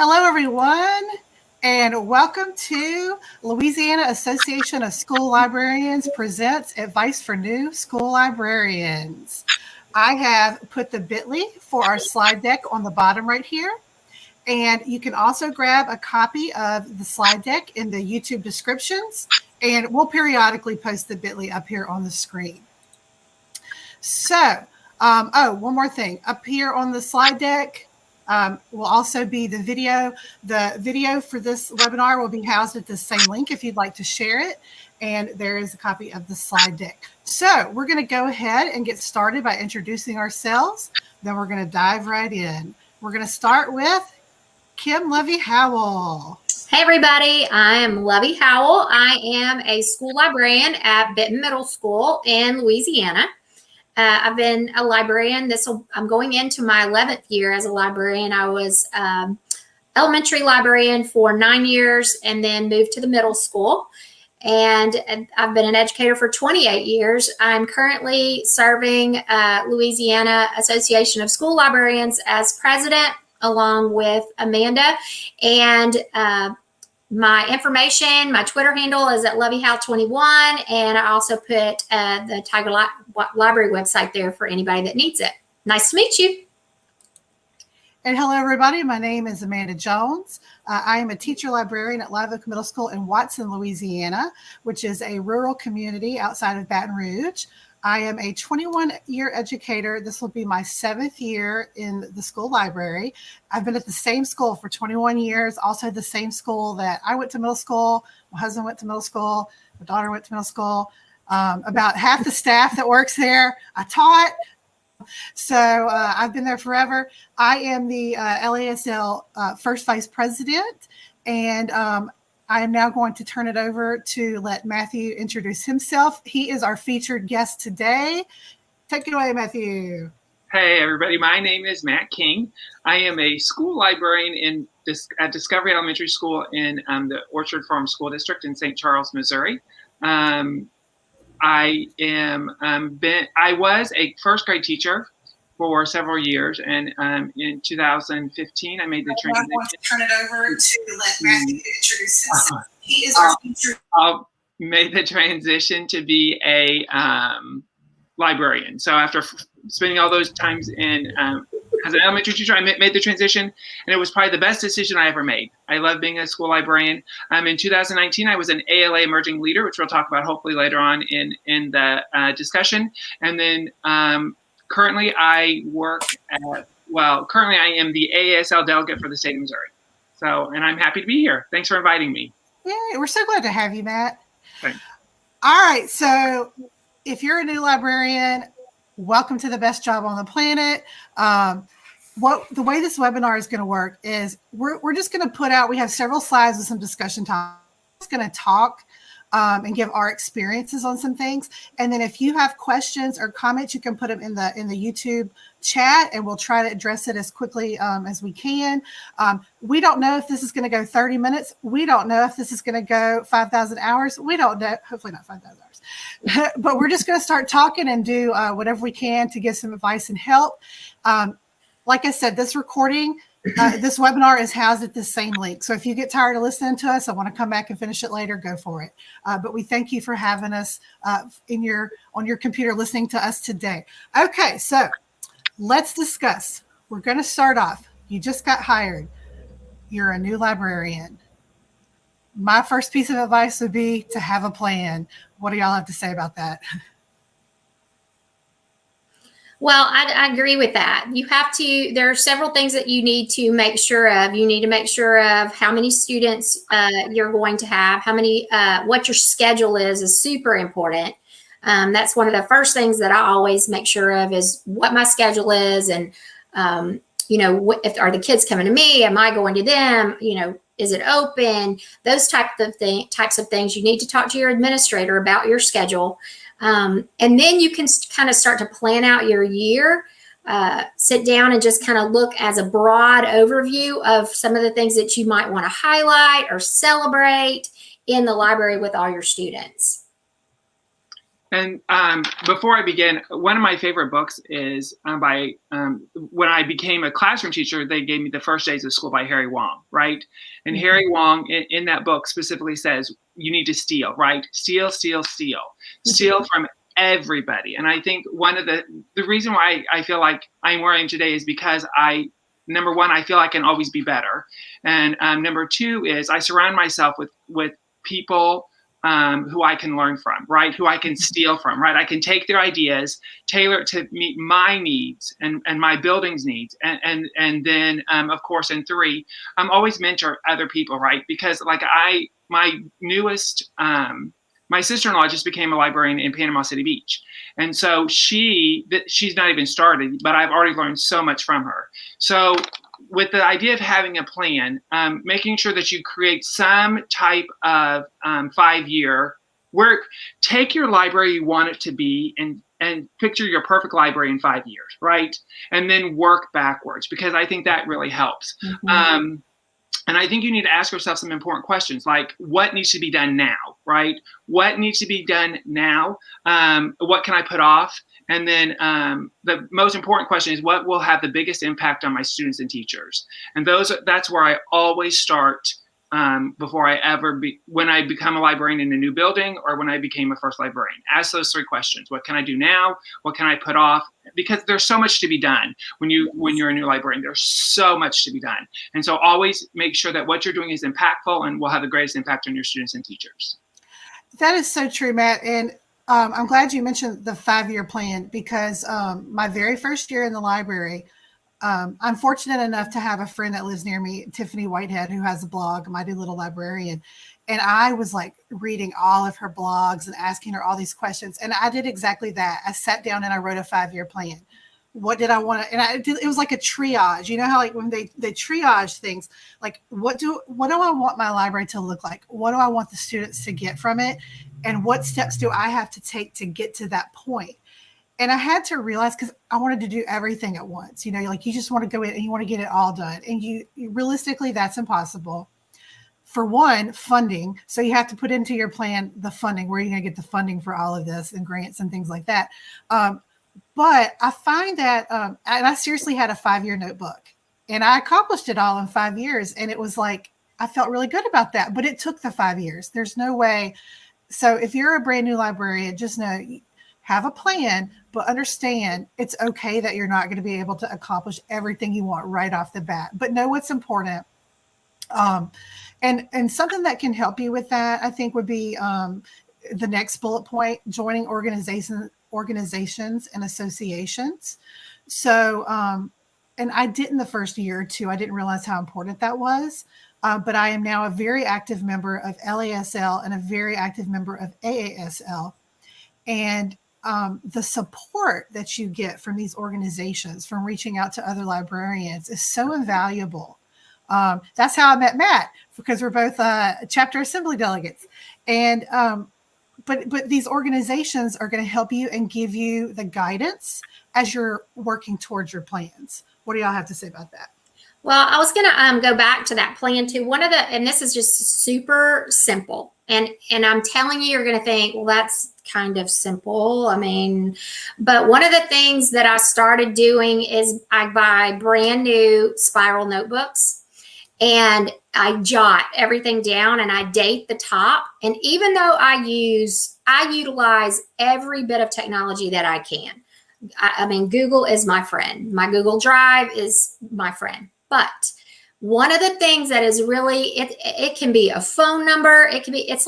Hello, everyone, and welcome to Louisiana Association of School Librarians presents Advice for New School Librarians. I have put the bit.ly for our slide deck on the bottom right here, and you can also grab a copy of the slide deck in the YouTube descriptions, and we'll periodically post the bit.ly up here on the screen. So, one more thing. Up here on the slide deck, will also be the video. The video for this webinar will be housed at the same link if you'd like to share it. And there is a copy of the slide deck. So we're going to go ahead and get started by introducing ourselves. Then we're going to dive right in. We're going to start with Kim Lovey Howell. Hey everybody, I am Lovey Howell. I am a school librarian at Benton Middle School in Louisiana. I've been a librarian. I'm going into my 11th year as a librarian. I was elementary librarian for 9 years and then moved to the middle school. And I've been an educator for 28 years. I'm currently serving Louisiana Association of School Librarians as president, along with Amanda. And my information, my Twitter handle is at LoveyHow21, and I also put the Tiger Library website there for anybody that needs it. Nice to meet you. And hello, everybody. My name is Amanda Jones. I am a teacher librarian at Live Oak Middle School in Watson, Louisiana, which is a rural community outside of Baton Rouge. I am a 21-year educator. This will be my 7th year in the school library. I've been at the same school for 21 years, also the same school that I went to middle school, my husband went to middle school, my daughter went to middle school. About half the staff that works there, I taught. So I've been there forever. I am the LASL first vice president, and I am now going to turn it over to let Matthew introduce himself. He is our featured guest today. Take it away, Matthew. Hey, everybody. My name is Matt King. I am a school librarian at Discovery Elementary School in the Orchard Farm School District in St. Charles, Missouri. I was a first grade teacher for several years, and in 2015, I made the transition. I'm going to turn it over to let Matthew introduce himself. He is our featured. I made the transition to be a librarian. So after spending all those times in as an elementary teacher, I made the transition, and it was probably the best decision I ever made. I love being a school librarian. In 2019, I was an ALA Emerging Leader, which we'll talk about hopefully later on in the discussion. And then currently I am the AASL delegate for the state of Missouri. So, and I'm happy to be here. Thanks for inviting me. Yeah, we're so glad to have you, Matt. Thanks. All right, so if you're a new librarian, welcome to the best job on the planet. The way this webinar is going to work is we're just going to put out, we have several slides with some discussion topics. We're just going to talk and give our experiences on some things. And then if you have questions or comments, you can put them in the YouTube chat, and we'll try to address it as quickly as we can. We don't know if this is going to go 30 minutes. We don't know if this is going to go 5,000 hours. We don't know. Hopefully not 5,000 hours. But we're just going to start talking and do whatever we can to give some advice and help. Like I said, this recording, this webinar is housed at the same link. So if you get tired of listening to us, I want to come back and finish it later, go for it. But we thank you for having us on your computer listening to us today. Okay, so let's discuss. We're going to start off. You just got hired. You're a new librarian. My first piece of advice would be to have a plan. What do y'all have to say about that? Well, I agree with that. There are several things that you need to make sure of. You need to make sure of how many students you're going to have, what your schedule is super important. That's one of the first things that I always make sure of is what my schedule is. And, if are the kids coming to me? Am I going to them? Is it open? Those types of things. You need to talk to your administrator about your schedule. And then you can kind of start to plan out your year, sit down and just kind of look as a broad overview of some of the things that you might want to highlight or celebrate in the library with all your students. And before I begin, one of my favorite books is by when I became a classroom teacher, they gave me The First Days of School by Harry Wong, right? And Harry Wong in that book specifically says you need to steal, right? Steal, steal, steal. Steal from everybody. And I think one of the reason why I feel like I'm where I am today is because number one, I feel I can always be better. And number two is I surround myself with people who I can learn from, right? Who I can steal from, right? I can take their ideas, tailor it to meet my needs and my building's needs. And then, of course, in three, I'm always mentor other people, right? Because like my newest, my sister-in-law just became a librarian in Panama City Beach. And so she's not even started, but I've already learned so much from her. So with the idea of having a plan, making sure that you create some type of 5-year work, take your library you want it to be and picture your perfect library in 5 years, right? And then work backwards, because I think that really helps. Mm-hmm. And I think you need to ask yourself some important questions, like what needs to be done now, right? What needs to be done now? What can I put off? And then the most important question is what will have the biggest impact on my students and teachers? And that's where I always start before when I become a librarian in a new building or when I became a first librarian. Ask those 3 questions. What can I do now? What can I put off? Because there's so much to be done when you're a new librarian. There's so much to be done. And so always make sure that what you're doing is impactful and will have the greatest impact on your students and teachers. That is so true, Matt. And I'm glad you mentioned the 5-year plan, because my very first year in the library, I'm fortunate enough to have a friend that lives near me, Tiffany Whitehead, who has a blog, My New Little Librarian. And I was like reading all of her blogs and asking her all these questions. And I did exactly that. I sat down and I wrote a 5-year plan. What did I want to, and it was like a triage. You know how like when they triage things, like what do I want my library to look like? What do I want the students to get from it? And what steps do I have to take to get to that point? And I had to realize, because I wanted to do everything at once, you know, like you just want to go in and you want to get it all done. And you realistically, that's impossible. For one, funding. So you have to put into your plan the funding, where you're going to get the funding for all of this and grants and things like that. But I find that, and I seriously had a 5-year notebook and I accomplished it all in 5 years. And it was like, I felt really good about that, but it took the 5 years. There's no way. So if you're a brand new librarian, just know, have a plan, but understand it's okay that you're not going to be able to accomplish everything you want right off the bat, but know what's important. And something that can help you with that, I think, would be the next bullet point: joining organizations and associations. So, and I didn't the first year or two, I didn't realize how important that was. But I am now a very active member of LASL and a very active member of AASL. And the support that you get from these organizations, from reaching out to other librarians, is so invaluable. That's how I met Matt, because we're both chapter assembly delegates. And but these organizations are going to help you and give you the guidance as you're working towards your plans. What do y'all have to say about that? Well, I was going to go back to that plan too. And this is just super simple. And I'm telling you, you're going to think, well, that's kind of simple. I mean, but one of the things that I started doing is I buy brand new spiral notebooks and I jot everything down and I date the top. And even though I utilize every bit of technology that I can. I mean, Google is my friend. My Google Drive is my friend. But one of the things that is really, it can be a phone number. It's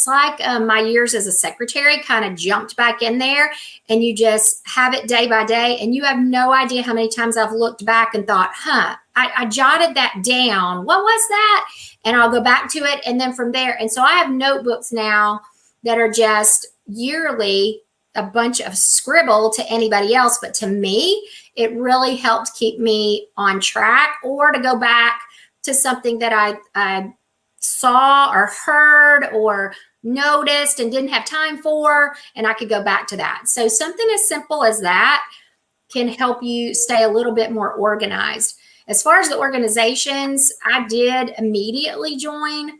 like my years as a secretary kind of jumped back in there, and you just have it day by day. And you have no idea how many times I've looked back and thought, I jotted that down. What was that? And I'll go back to it. And then from there. And so I have notebooks now that are just yearly, a bunch of scribble to anybody else. But to me, it really helped keep me on track, or to go back to something that I saw or heard or noticed and didn't have time for, and I could go back to that. So something as simple as that can help you stay a little bit more organized. As far as the organizations, I did immediately join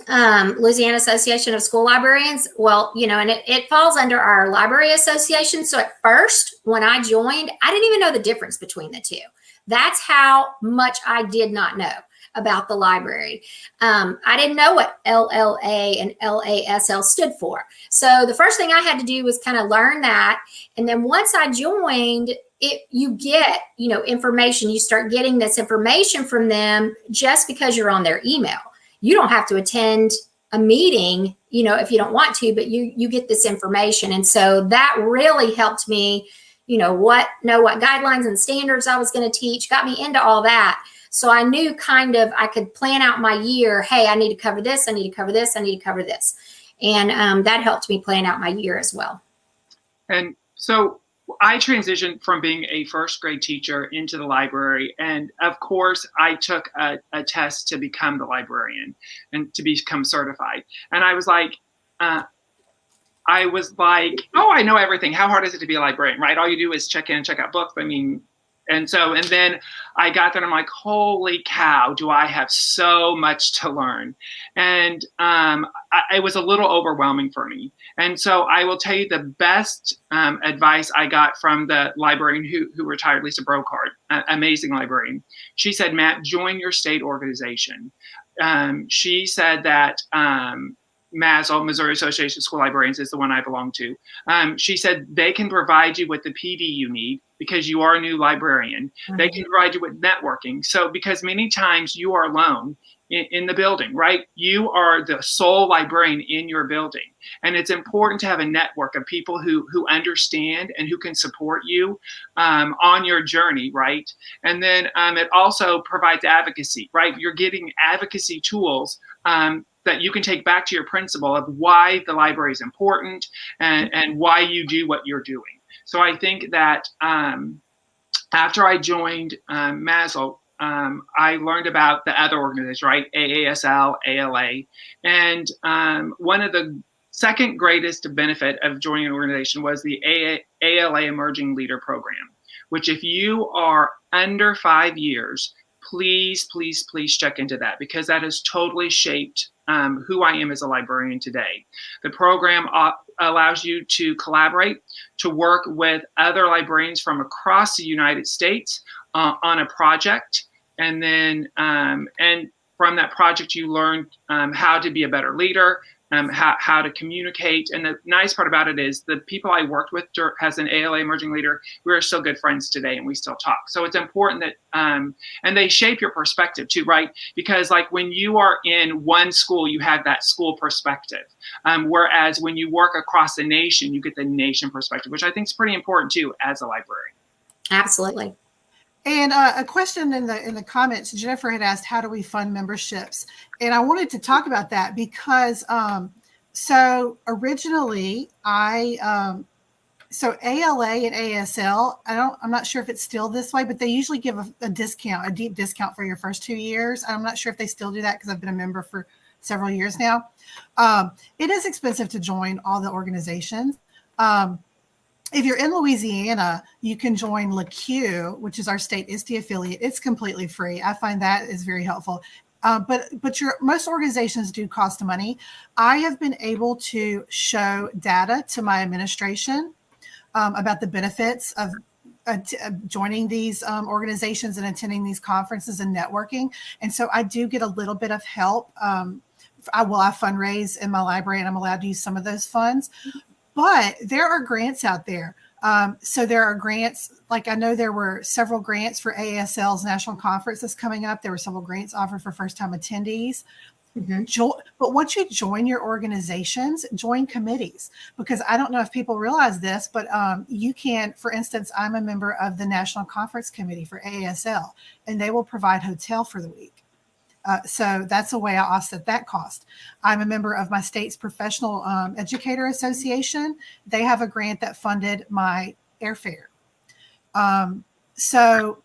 Louisiana Association of School Librarians. Well, and it falls under our library association. So at first, when I joined, I didn't even know the difference between the two. That's how much I did not know about the library. I didn't know what LLA and LASL stood for. So the first thing I had to do was kind of learn that. And then once I joined, you get, information. You start getting this information from them just because you're on their email. You don't have to attend a meeting, if you don't want to, but you get this information. And so that really helped me, what guidelines and standards I was going to teach, got me into all that. So I knew I could plan out my year. Hey, I need to cover this. I need to cover this. I need to cover this. And that helped me plan out my year as well. And so I transitioned from being a first grade teacher into the library. And of course, I took a test to become the librarian and to become certified. And I was like, oh, I know everything. How hard is it to be a librarian, right? All you do is check in and check out books. And then I got there and I'm like, holy cow, do I have so much to learn? And it was a little overwhelming for me. And so I will tell you the best advice I got from the librarian who retired, Lisa Brocard, amazing librarian. She said, Matt, join your state organization. She said that MASL, Missouri Association of School Librarians, is the one I belong to. She said they can provide you with the PD you need because you are a new librarian. Mm-hmm. They can provide you with networking. So because many times you are alone in the building, right? You are the sole librarian in your building. And it's important to have a network of people who understand and who can support you on your journey, right? And then it also provides advocacy, right? You're getting advocacy tools that you can take back to your principal of why the library is important and why you do what you're doing. So I think that after I joined MASL, I learned about the other organizations, right? AASL, ALA. And one of the second greatest benefit of joining an organization was the ALA Emerging Leader Program, which if you are under 5 years, please check into that because that has totally shaped who I am as a librarian today. The program allows you to collaborate, to work with other librarians from across the United States on a project. And then, and from that project, you learn how to be a better leader, how to communicate. And the nice part about it is the people I worked with as an ALA emerging leader, we're still good friends today and we still talk. So it's important that, and they shape your perspective too, right? Because like when you are in one school, you have that school perspective. Whereas when you work across the nation, you get the nation perspective, which I think is pretty important too as a librarian. Absolutely. And a question in the comments, Jennifer had asked, how do we fund memberships? And I wanted to talk about that because so originally so ALA and ASL, I'm not sure if it's still this way, but they usually give a discount, a deep discount for your first 2 years. I'm not sure if they still do that because I've been a member for several years now. It is expensive to join all the organizations. If you're in Louisiana, you can join LAQ, which is our state ISTE affiliate. It's completely free. I find that is very helpful. But most organizations do cost money. I have been able to show data to my administration about the benefits of joining these organizations and attending these conferences and networking. And so I do get a little bit of help. I fundraise in my library and I'm allowed to use some of those funds. But there are grants out there. So there are grants, like I know there were several grants for ASL's national conference that's coming up. There were several grants offered for first-time attendees. Mm-hmm. But once you join your organizations, join committees. Because I don't know if people realize this, but you can, for instance, I'm a member of the National Conference Committee for ASL, and they will provide hotel for the week. So that's a way I offset that cost. I'm a member of my state's Professional Educator Association. They have a grant that funded my airfare. So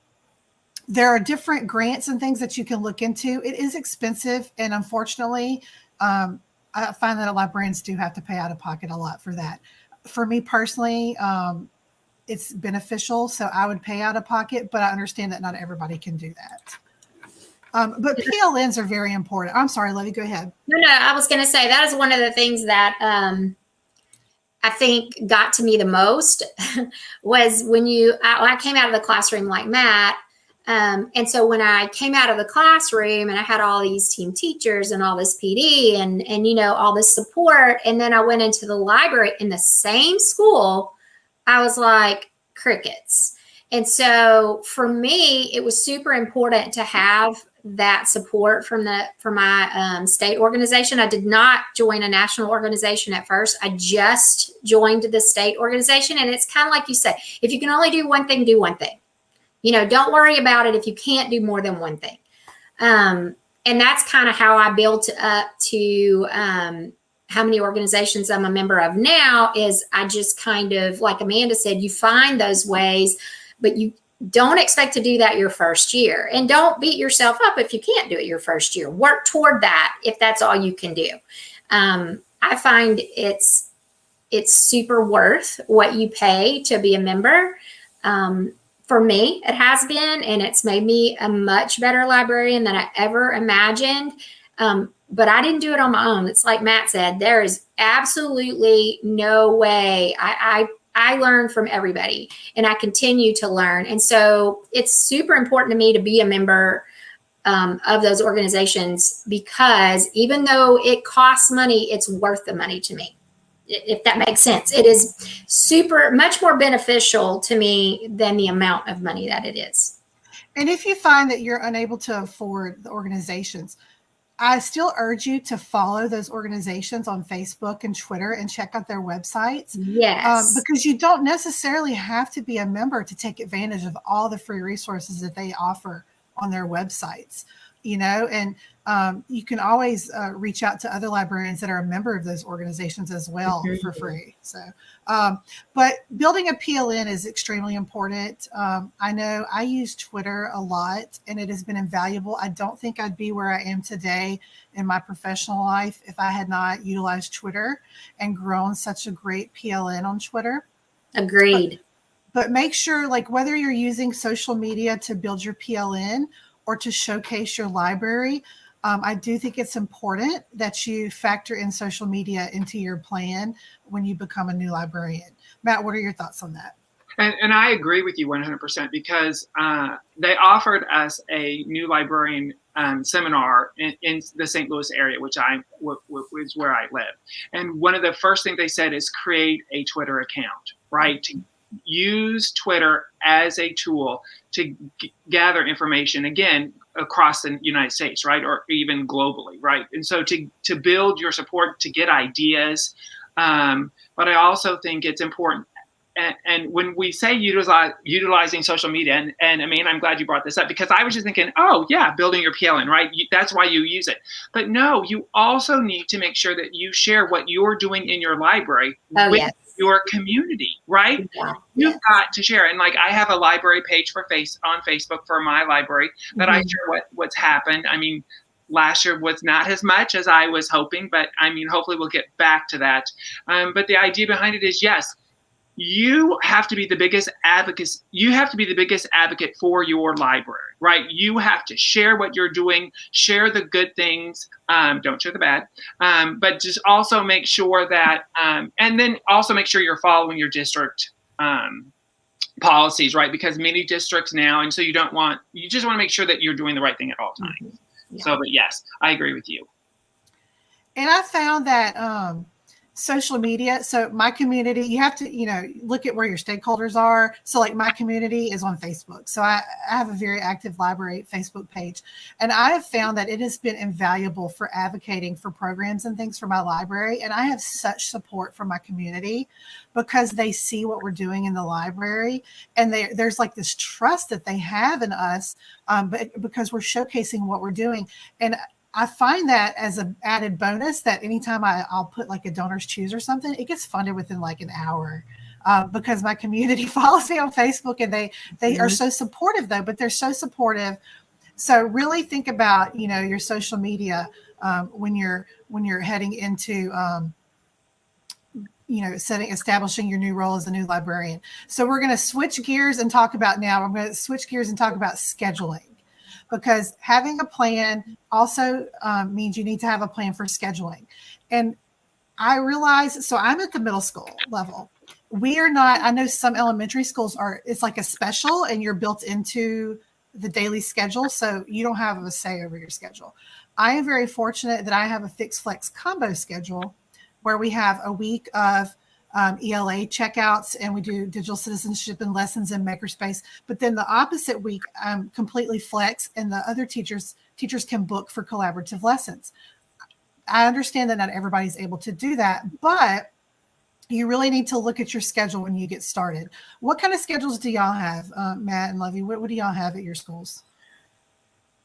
there are different grants and things that you can look into. It is expensive. And unfortunately, I find that librarians do have to pay out of pocket a lot for that. For me personally, it's beneficial. So I would pay out of pocket, but I understand that not everybody can do that. But PLNs are very important. I'm sorry, Letty, go ahead. No, I was going to say that is one of the things that I think got to me the most was when I came out of the classroom like Matt. And so when I came out of the classroom and I had all these team teachers and all this PD and, you know, all this support, and then I went into the library in the same school, I was like crickets. And so for me, it was super important to have that support from my state organization. I did not join a national organization at first. I just joined the state organization. And it's kind of like you said, if you can only do one thing, do one thing. You know, don't worry about it if you can't do more than one thing. And that's kind of how I built up to how many organizations I'm a member of now. Is I just kind of, like Amanda said, you find those ways, but you don't expect to do that your first year. And don't beat yourself up if you can't do it your first year. Work toward that if that's all you can do. I find it's super worth what you pay to be a member. For me, it has been, and it's made me a much better librarian than I ever imagined. But I didn't do it on my own. It's like Matt said, there is absolutely no way. I learn from everybody, and I continue to learn. And so it's super important to me to be a member of those organizations, because even though it costs money, it's worth the money to me. If that makes sense. It is much more beneficial to me than the amount of money that it is. And if you find that you're unable to afford the organizations, I still urge you to follow those organizations on Facebook and Twitter and check out their websites. Yes. Because you don't necessarily have to be a member to take advantage of all the free resources that they offer on their websites, you know, and you can always reach out to other librarians that are a member of those organizations as well for free. So, but building a PLN is extremely important. I know I use Twitter a lot, and it has been invaluable. I don't think I'd be where I am today in my professional life if I had not utilized Twitter and grown such a great PLN on Twitter. Agreed. But make sure, like, whether you're using social media to build your PLN or to showcase your library, I do think it's important that you factor in social media into your plan when you become a new librarian. Matt, what are your thoughts on that? And I agree with you 100%, because they offered us a new librarian seminar in the St. Louis area, which is where I live. And one of the first things they said is create a Twitter account, right? To use Twitter as a tool to gather information, again, across the United States, right? Or even globally, right? And so to build your support, to get ideas. But I also think it's important. And when we say utilizing social media, and I mean, I'm glad you brought this up, because I was just thinking, oh yeah, building your PLN, right? That's why you use it. But no, you also need to make sure that you share what you're doing in your library with your community, right? Yeah. You've got to share. And like, I have a library page on Facebook for my library that I share what's happened. I mean, last year was not as much as I was hoping, but I mean, hopefully we'll get back to that. But the idea behind it is, yes, you have to be the biggest advocate. You have to be the biggest advocate for your library, right? You have to share what you're doing, share the good things, don't share the bad, but just also make sure that, and then also make sure you're following your district policies, right? Because many districts now, and so you just want to make sure that you're doing the right thing at all times. Yeah. So, but yes, I agree with you. And I found that social media, so my community, you have to, look at where your stakeholders are. So like my community is on Facebook. So I have a very active library Facebook page. And I have found that it has been invaluable for advocating for programs and things for my library. And I have such support from my community because they see what we're doing in the library. And there's like this trust that they have in us, but because we're showcasing what we're doing. And I find that as an added bonus that anytime I'll put like a donors choose or something, it gets funded within like an hour because my community follows me on Facebook and they are so supportive though, but they're so supportive. So really think about, your social media when you're heading into, establishing your new role as a new librarian. So we're going to switch gears and talk about scheduling. because having a plan also means you need to have a plan for scheduling. And I realize, so I'm at the middle school level. We are not, I know some elementary schools are, it's like a special and you're built into the daily schedule. So you don't have a say over your schedule. I am very fortunate that I have a fixed flex combo schedule where we have a week of ELA checkouts and we do digital citizenship and lessons in Makerspace. But then the opposite week, I'm completely flex and the other teachers can book for collaborative lessons. I understand that not everybody's able to do that, but you really need to look at your schedule when you get started. What kind of schedules do y'all have, Matt and Lovey? What do y'all have at your schools?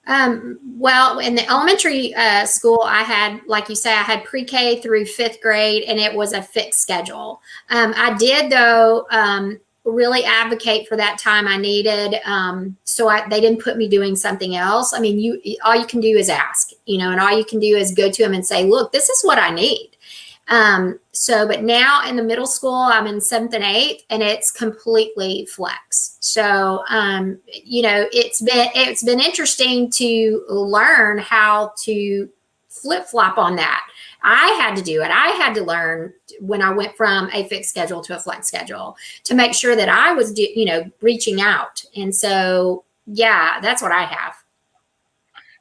Well, in the elementary school, I had, like you say, I had pre-K through 5th grade, and it was a fixed schedule. I did, though, really advocate for that time I needed. They didn't put me doing something else. I mean, all you can do is ask, and all you can do is go to them and say, look, this is what I need. But now in the middle school, I'm in 7th and 8th, and it's completely flex. So, it's been interesting to learn how to flip flop on that. I had to do it. I had to learn when I went from a fixed schedule to a flex schedule to make sure that I was, reaching out. And so, yeah, that's what I have.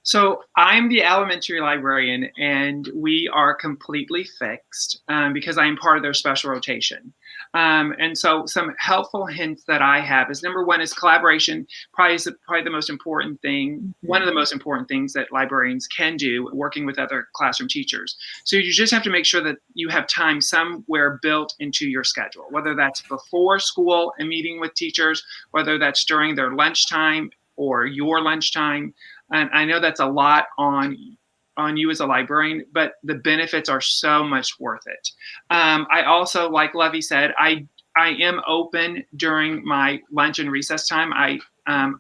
So I'm the elementary librarian, and we are completely fixed because I'm part of their special rotation. And so some helpful hints that I have is, number one is collaboration, probably the most important thing, one of the most important things that librarians can do working with other classroom teachers. So you just have to make sure that you have time somewhere built into your schedule, whether that's before school and meeting with teachers, whether that's during their lunchtime or your lunchtime. And I know that's a lot on you as a librarian, but the benefits are so much worth it. I also, like Lovey said, I am open during my lunch and recess time.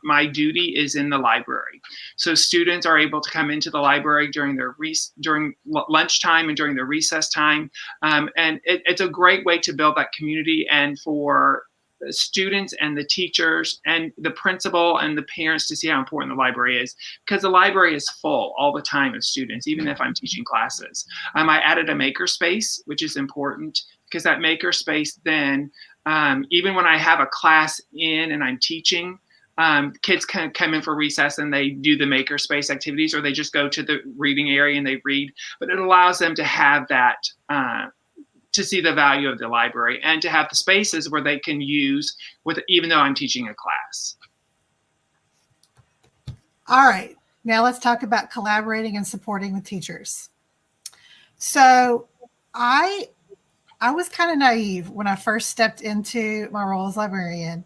My duty is in the library. So students are able to come into the library during lunchtime and during their recess time. And it's a great way to build that community, and for the students and the teachers and the principal and the parents to see how important the library is, because the library is full all the time of students, even if I'm teaching classes. I added a makerspace, which is important because that makerspace then, even when I have a class in and I'm teaching, kids can come in for recess and they do the makerspace activities, or they just go to the reading area and they read. But it allows them to have that, to see the value of the library and to have the spaces where they can use even though I'm teaching a class. All right, now let's talk about collaborating and supporting with teachers. So I was kind of naive when I first stepped into my role as librarian,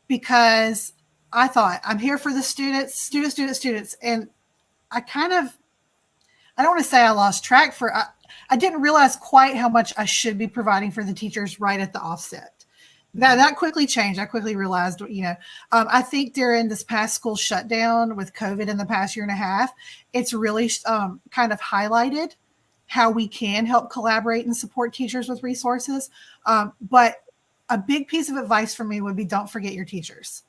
because I thought I'm here for the students. And I don't want to say I lost track I didn't realize quite how much I should be providing for the teachers right at the offset. That quickly changed. I quickly realized, I think during this past school shutdown with COVID in the past year and a half, it's really kind of highlighted how we can help collaborate and support teachers with resources. But a big piece of advice for me would be, don't forget your teachers.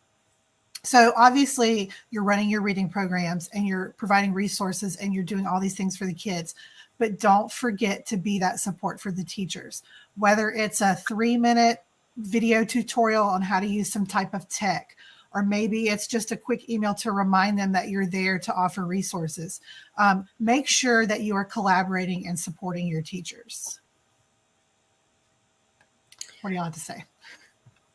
So obviously you're running your reading programs and you're providing resources and you're doing all these things for the kids, but don't forget to be that support for the teachers, whether it's a 3-minute video tutorial on how to use some type of tech, or maybe it's just a quick email to remind them that you're there to offer resources. Make sure that you are collaborating and supporting your teachers. What do y'all have to say?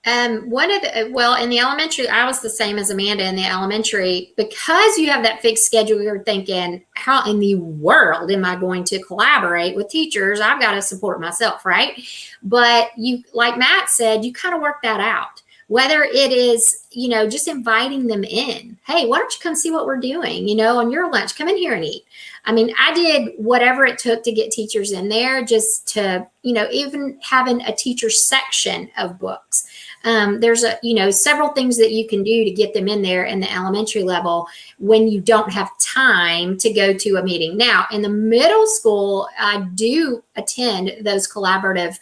In the elementary, I was the same as Amanda in the elementary. Because you have that fixed schedule, you're thinking, how in the world am I going to collaborate with teachers? I've got to support myself, right? But you, like Matt said, you kind of work that out. Whether it is, just inviting them in. Hey, why don't you come see what we're doing, on your lunch? Come in here and eat. I mean, I did whatever it took to get teachers in there, just to, even having a teacher section of books. There's several things that you can do to get them in there in the elementary level when you don't have time to go to a meeting. Now, in the middle school, I do attend those collaborative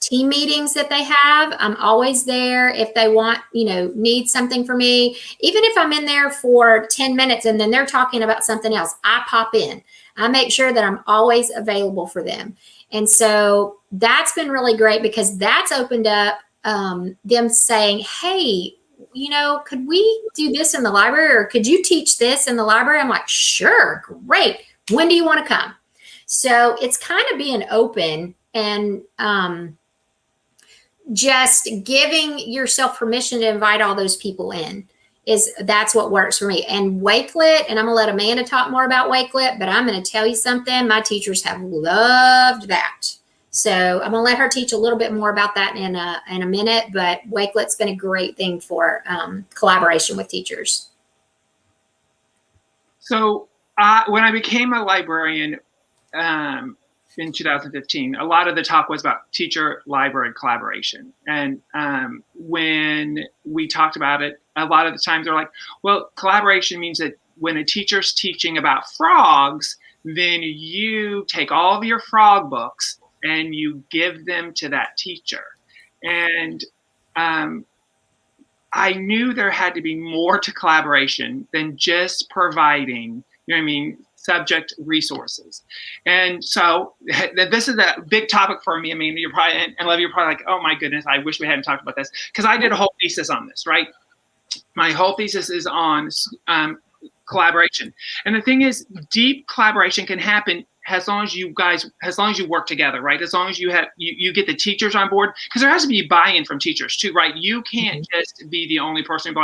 team meetings that they have. I'm always there if they want, need something for me. Even if I'm in there for 10 minutes and then they're talking about something else, I pop in. I make sure that I'm always available for them. And so that's been really great because that's opened up them saying, hey, could we do this in the library, or could you teach this in the library? I'm like, sure, great. When do you want to come? So it's kind of being open and just giving yourself permission to invite all those people in. That's what works for me. And Wakelet, and I'm gonna let Amanda talk more about Wakelet, but I'm gonna tell you something, my teachers have loved that. So I'm gonna let her teach a little bit more about that in a minute, but Wakelet's been a great thing for collaboration with teachers. So when I became a librarian in 2015, a lot of the talk was about teacher-library collaboration. And when we talked about it, a lot of the times they're like, well, collaboration means that when a teacher's teaching about frogs, then you take all of your frog books and you give them to that teacher. And I knew there had to be more to collaboration than just providing, subject resources. And so this is a big topic for me. You're probably, and Levy, you're probably like, oh my goodness, I wish we hadn't talked about this, because I did a whole thesis on this, right? My whole thesis is on collaboration. And the thing is, deep collaboration can happen as long as you work together, right? As long as you get the teachers on board, because there has to be buy-in from teachers too, right? You can't just be the only person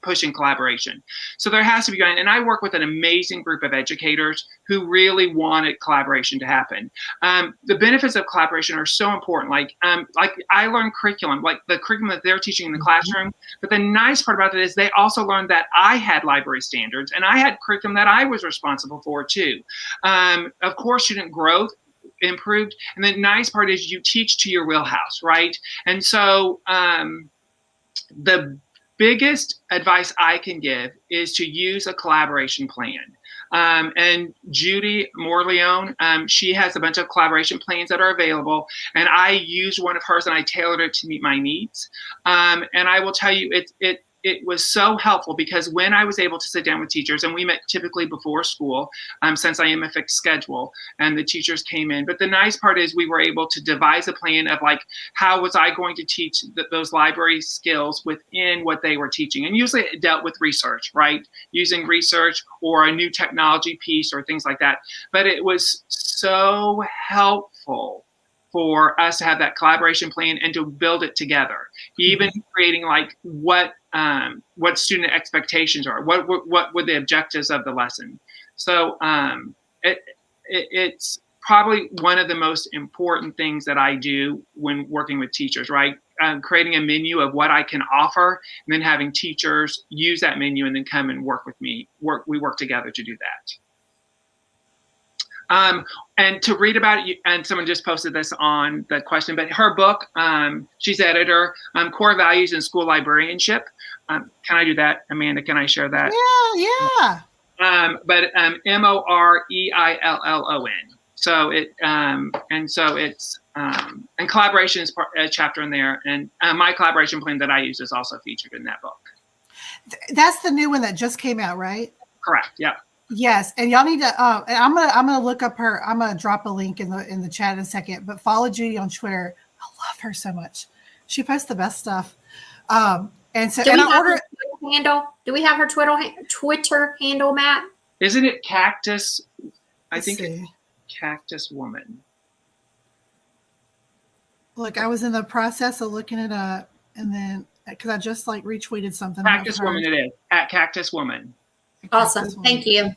pushing collaboration. So there has to be, and I work with an amazing group of educators who really wanted collaboration to happen. The benefits of collaboration are so important. Like I learned curriculum, like the curriculum that they're teaching in the classroom. But the nice part about it is they also learned that I had library standards and I had curriculum that I was responsible for too. Of course, student growth improved. And the nice part is you teach to your wheelhouse, right? And so the biggest advice I can give is to use a collaboration plan. And Judy Morleone, she has a bunch of collaboration plans that are available. And I used one of hers and I tailored it to meet my needs. And I will tell you, it was so helpful because when I was able to sit down with teachers, and we met typically before school, since I am a fixed schedule, and the teachers came in. But the nice part is we were able to devise a plan of like, how was I going to teach those library skills within what they were teaching? And usually it dealt with research, right? Using research or a new technology piece or things like that. But it was so helpful for us to have that collaboration plan and to build it together, even creating like what student expectations are, what were the objectives of the lesson. So it's probably one of the most important things that I do when working with teachers, right? Creating a menu of what I can offer, and then having teachers use that menu and then come and work with me. We work together to do that. And to read about it, and someone just posted this on the question, but her book, she's editor, Core Values in School Librarianship. Can I do that, Amanda? Can I share that? Yeah. But MOREILLON. So it's and collaboration is a chapter in there, and my collaboration plan that I use is also featured in that book. That's the new one that just came out, right? Correct. Yeah. Yes, and y'all need to. And I'm gonna look up her. I'm gonna drop a link in the chat in a second. But follow Judy on Twitter. I love her so much. She posts the best stuff. And so, and I order handle. Do we have her Twitter handle, Matt? Isn't it Cactus? I think it's Cactus Woman. Look, I was in the process of looking it up, and then because I just like retweeted something. Cactus Woman, it is at Cactus Woman. Awesome. Thank you.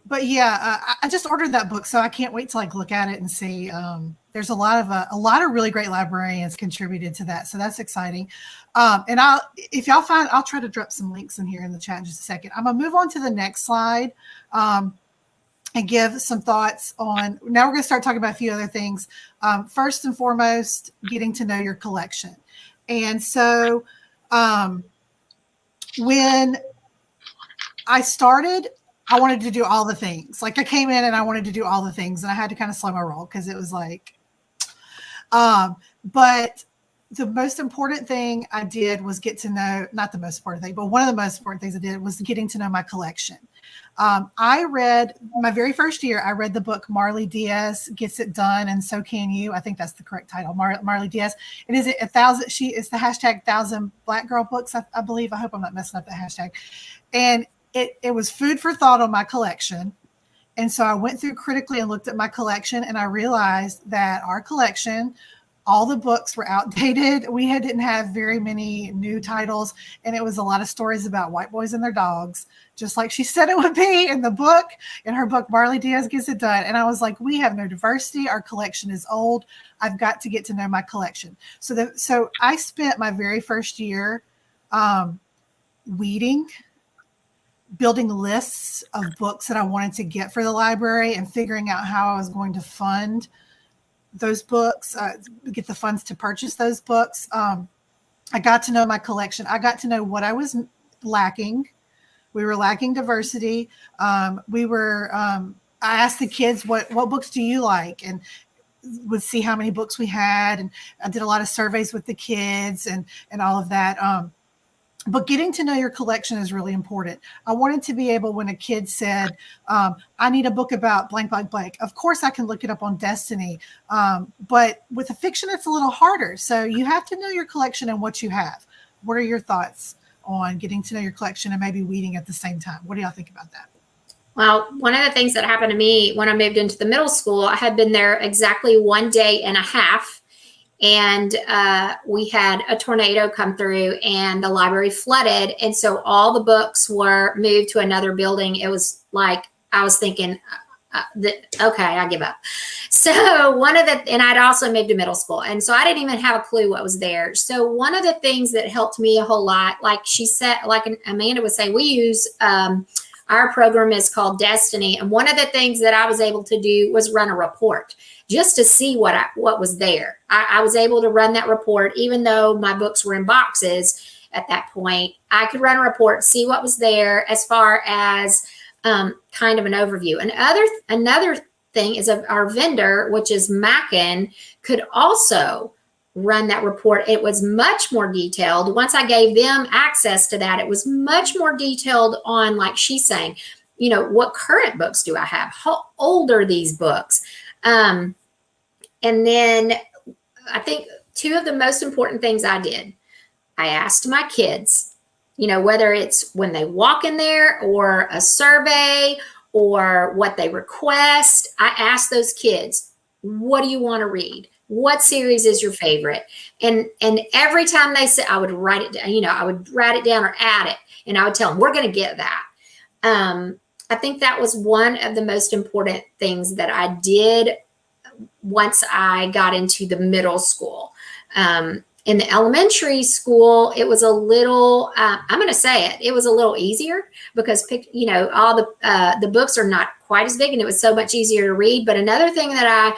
But yeah, I just ordered that book, so I can't wait to like look at it and see. There's a lot of really great librarians contributed to that, so that's exciting. And if y'all find, I'll try to drop some links in here in the chat in just a second. I'm gonna move on to the next slide and give some thoughts on. Now we're gonna start talking about a few other things. First and foremost, getting to know your collection, and so. When I started I wanted to do all the things. Like I came in and I wanted to do all the things, and I had to kind of slow my roll because it was like, but the most important thing I did was get to know, not the most important thing, but one of the most important things I did was getting to know my collection. I read my very first year, I read the book Marley Diaz Gets It Done, and So Can You. I think that's the correct title, Marley Diaz. And is it 1,000? It's the hashtag 1,000 Black Girl Books, I believe. I hope I'm not messing up that hashtag. And it was food for thought on my collection. And so I went through critically and looked at my collection, and I realized that our collection, all the books were outdated. We didn't have very many new titles, and it was a lot of stories about white boys and their dogs, just like she said it would be in the book, in her book, Marley Diaz Gets It Done. And I was like, we have no diversity. Our collection is old. I've got to get to know my collection. So I spent my very first year weeding, building lists of books that I wanted to get for the library and figuring out how I was going to fund those books, get the funds to purchase those books. I got to know my collection. I got to know what I was lacking. We were lacking diversity. I asked the kids, what books do you like? And would see how many books we had. And I did a lot of surveys with the kids and all of that. But getting to know your collection is really important. I wanted to be able, when a kid said, I need a book about blank, blank, blank, of course I can look it up on Destiny. But with a fiction, it's a little harder. So you have to know your collection and what you have. What are your thoughts on getting to know your collection and maybe weeding at the same time? What do y'all think about that? Well, one of the things that happened to me when I moved into the middle school, I had been there exactly 1 day and a half. And we had a tornado come through and the library flooded. And so all the books were moved to another building. It was like, I was thinking, okay, I give up. So and I'd also moved to middle school. And so I didn't even have a clue what was there. So one of the things that helped me a whole lot, like she said, like Amanda was saying, we use, our program is called Destiny. And one of the things that I was able to do was run a report just to see what was there. I was able to run that report, even though my books were in boxes at that point. I could run a report, see what was there as far as kind of an overview. And another thing is our vendor, which is Mackin, could also run that report. It was much more detailed. Once I gave them access to that, it was much more detailed on, like she's saying, what current books do I have? How old are these books? And then I think two of the most important things I did, I asked my kids, whether it's when they walk in there or a survey or what they request, I asked those kids, what do you want to read? What series is your favorite? And every time they said, I would write it down, I would write it down or add it. And I would tell them, we're going to get that. I think that was one of the most important things that I did once I got into the middle school. In the elementary school, it was a little, I'm going to say it was a little easier because, all the books are not quite as big and it was so much easier to read. But another thing that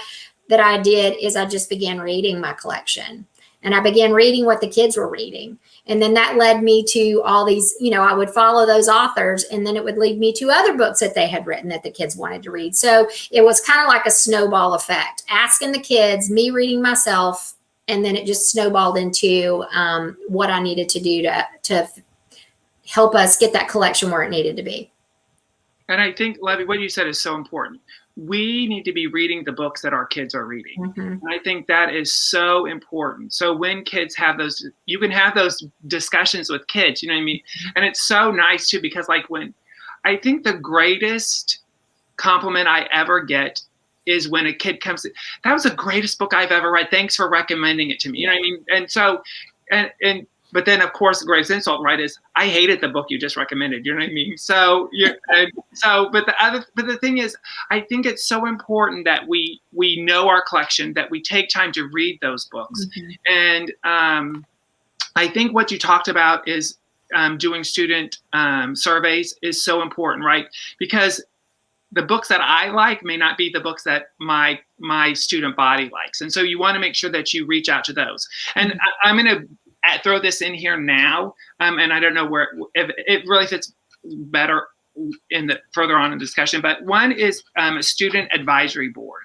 I did is I just began reading my collection, and I began reading what the kids were reading. And then that led me to all these, I would follow those authors, and then it would lead me to other books that they had written that the kids wanted to read. So it was kind of like a snowball effect, asking the kids, me reading myself, and then it just snowballed into what I needed to do to help us get that collection where it needed to be. And I think, Levy, what you said is so important. We need to be reading the books that our kids are reading. Mm-hmm. And I think that is so important. So when kids have those, you can have those discussions with kids, you know what I mean? And it's so nice too, because I think the greatest compliment I ever get is when a kid comes, that was the greatest book I've ever read. Thanks for recommending it to me. You know what I mean? And so, but then of course the greatest insult, right, is I hated the book you just recommended. You know what I mean? So but the thing is, I think it's so important that we know our collection, that we take time to read those books. Mm-hmm. And I think what you talked about is doing student surveys is so important, right? Because the books that I like may not be the books that my student body likes. And so you want to make sure that you reach out to those. And mm-hmm. I'm going to throw this in here now. And I don't know if it really fits better in the further on in the discussion, but one is a student advisory board.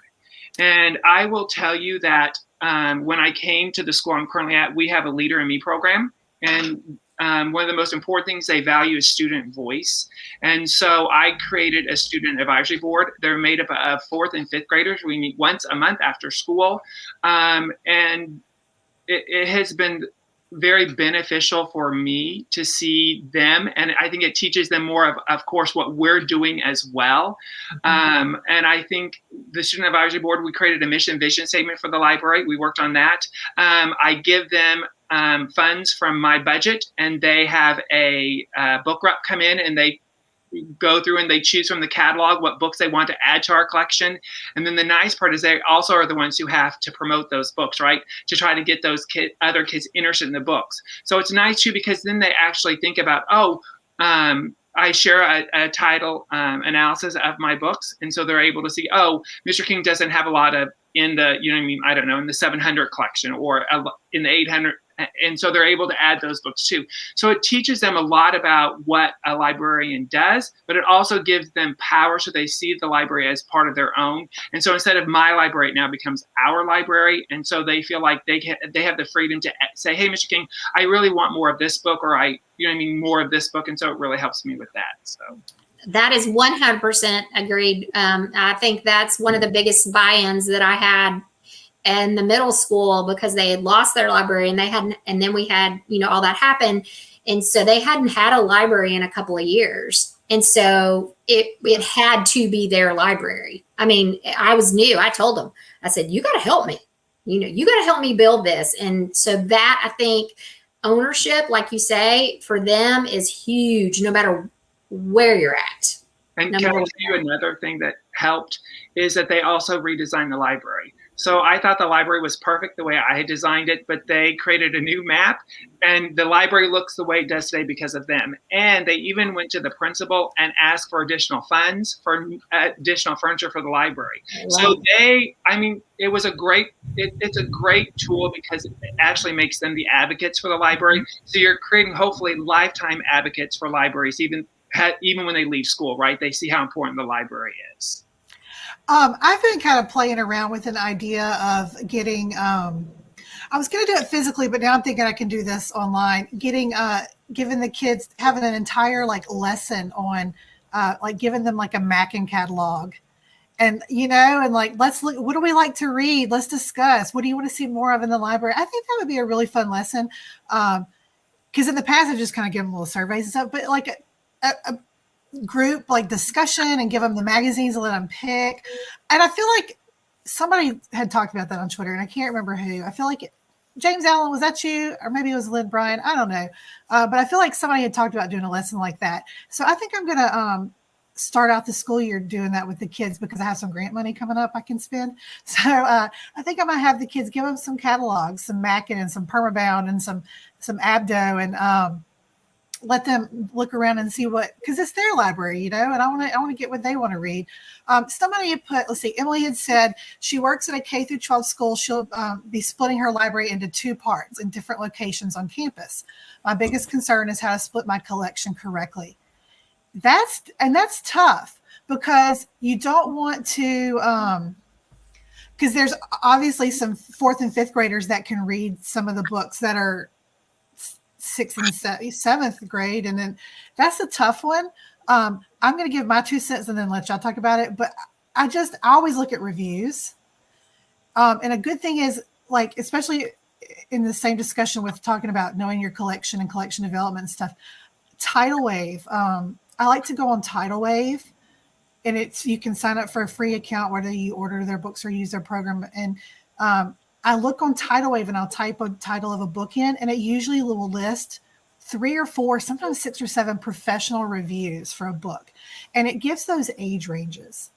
And I will tell you that when I came to the school I'm currently at, we have a Leader in Me program. And one of the most important things they value is student voice. And so I created a student advisory board. They're made up of 4th and 5th graders. We meet once a month after school. And it has been very beneficial for me to see them. And I think it teaches them more of course, what we're doing as well. And I think the Student Advisory Board, we created a mission vision statement for the library. We worked on that. I give them funds from my budget, and they have a book rep come in, and they go through and they choose from the catalog what books they want to add to our collection. And then the nice part is they also are the ones who have to promote those books, right? To try to get those other kids interested in the books. So it's nice too, because then they actually think about, I share a title analysis of my books. And so they're able to see, Mr. King doesn't have a lot of in the, I don't know, in the 700 collection or in the 800. And so they're able to add those books too. So it teaches them a lot about what a librarian does, but it also gives them power, so they see the library as part of their own. And so instead of my library, it now becomes our library. And so they feel like they have the freedom to say, hey, Mr. King, I really want more of this book, or more of this book. And so it really helps me with that. So that is 100% agreed. I think that's one of the biggest buy-ins that I had in the middle school, because they had lost their library, and then we had, all that happen. And so they hadn't had a library in a couple of years. And so it had to be their library. I mean, I was new. I told them, I said, you got to help me, you got to help me build this. And so that, I think, ownership, like you say, for them is huge, no matter where you're at. And can I tell you another thing that helped is that they also redesigned the library. So I thought the library was perfect the way I had designed it, but they created a new map, and the library looks the way it does today because of them. And they even went to the principal and asked for additional funds for additional furniture for the library. Wow. So it was it's a great tool because it actually makes them the advocates for the library. So you're creating hopefully lifetime advocates for libraries, even when they leave school, right? They see how important the library is. I've been kind of playing around with an idea of getting, I was going to do it physically, but now I'm thinking I can do this online, giving the kids, having an entire lesson on, giving them a Mackin catalog, and, let's look, what do we like to read? Let's discuss. What do you want to see more of in the library? I think that would be a really fun lesson. Cause in the past I've just kind of given them little surveys and stuff, but a group discussion and give them the magazines and let them pick. And I feel like somebody had talked about that on Twitter, and I can't remember who. I feel like James Allen, was that you? Or maybe it was Lynn Bryan. I don't know. But I feel like somebody had talked about doing a lesson like that. So I think I'm going to start out the school year doing that with the kids, because I have some grant money coming up I can spend. So I think I'm going to have the kids give them some catalogs, some Mackin and some Permabound and some Abdo, and let them look around and see because it's their library, and I want to get what they want to read. Somebody had put, let's see, Emily had said she works at a K through 12 school. She'll be splitting her library into 2 parts in different locations on campus. My biggest concern is how to split my collection correctly. That's tough, because you don't want to, because there's obviously some 4th and 5th graders that can read some of the books that are 6th and 7th grade. And then that's a tough one. I'm going to give my 2 cents and then let y'all talk about it. But I always look at reviews. And a good thing is, especially in the same discussion with talking about knowing your collection and collection development and stuff, Tidal Wave. I like to go on Tidal Wave, and you can sign up for a free account, whether you order their books or use their program. And I look on Tidal Wave and I'll type a title of a book in, and it usually will list 3 or 4, sometimes 6 or 7 professional reviews for a book. And it gives those age ranges.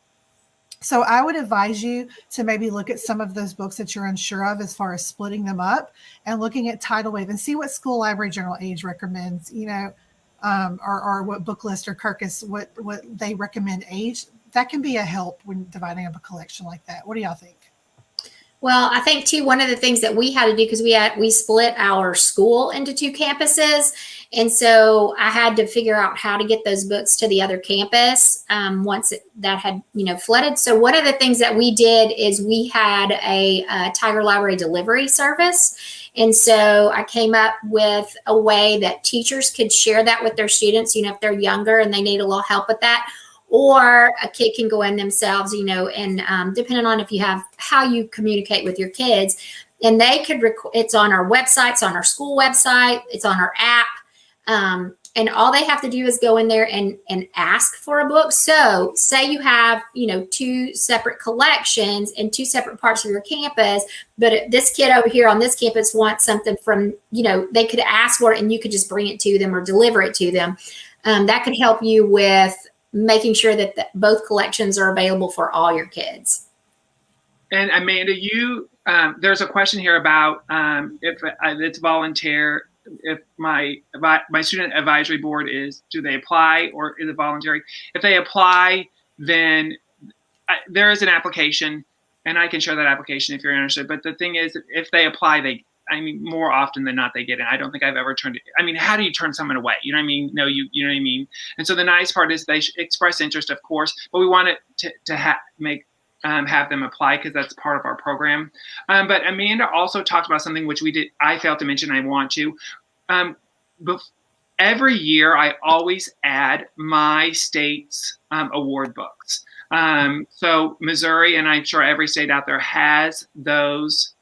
So I would advise you to maybe look at some of those books that you're unsure of as far as splitting them up, and looking at Tidal Wave and see what School Library Journal Age recommends, or what Book List or Kirkus, what they recommend age. That can be a help when dividing up a collection like that. What do y'all think? Well, I think too, one of the things that we had to do, because we split our school into 2 campuses. And so I had to figure out how to get those books to the other campus once that had, flooded. So one of the things that we did is we had a Tiger Library delivery service. And so I came up with a way that teachers could share that with their students, if they're younger and they need a little help with that. Or a kid can go in themselves, and depending on if you have how you communicate with your kids, and they could, it's on our website, it's on our school website, it's on our app. And all they have to do is go in there and ask for a book. So say you have, 2 separate collections in 2 separate parts of your campus, but this kid over here on this campus wants something from, they could ask for it and you could just bring it to them or deliver it to them. That could help you with making sure that both collections are available for all your kids. And Amanda, there's a question here about if it's volunteer. If my student advisory board do they apply or is it voluntary? If they apply, then there is an application, and I can share that application if you're interested. But the thing is, if they apply, more often than not, they get in. I don't think I've ever turned it. How do you turn someone away? You know what I mean? No, you know what I mean? And so the nice part is they express interest, of course, but we want it to have them apply because that's part of our program. But Amanda also talked about something which I failed to mention. I want to. Every year, I always add my state's award books. So Missouri, and I'm sure every state out there has those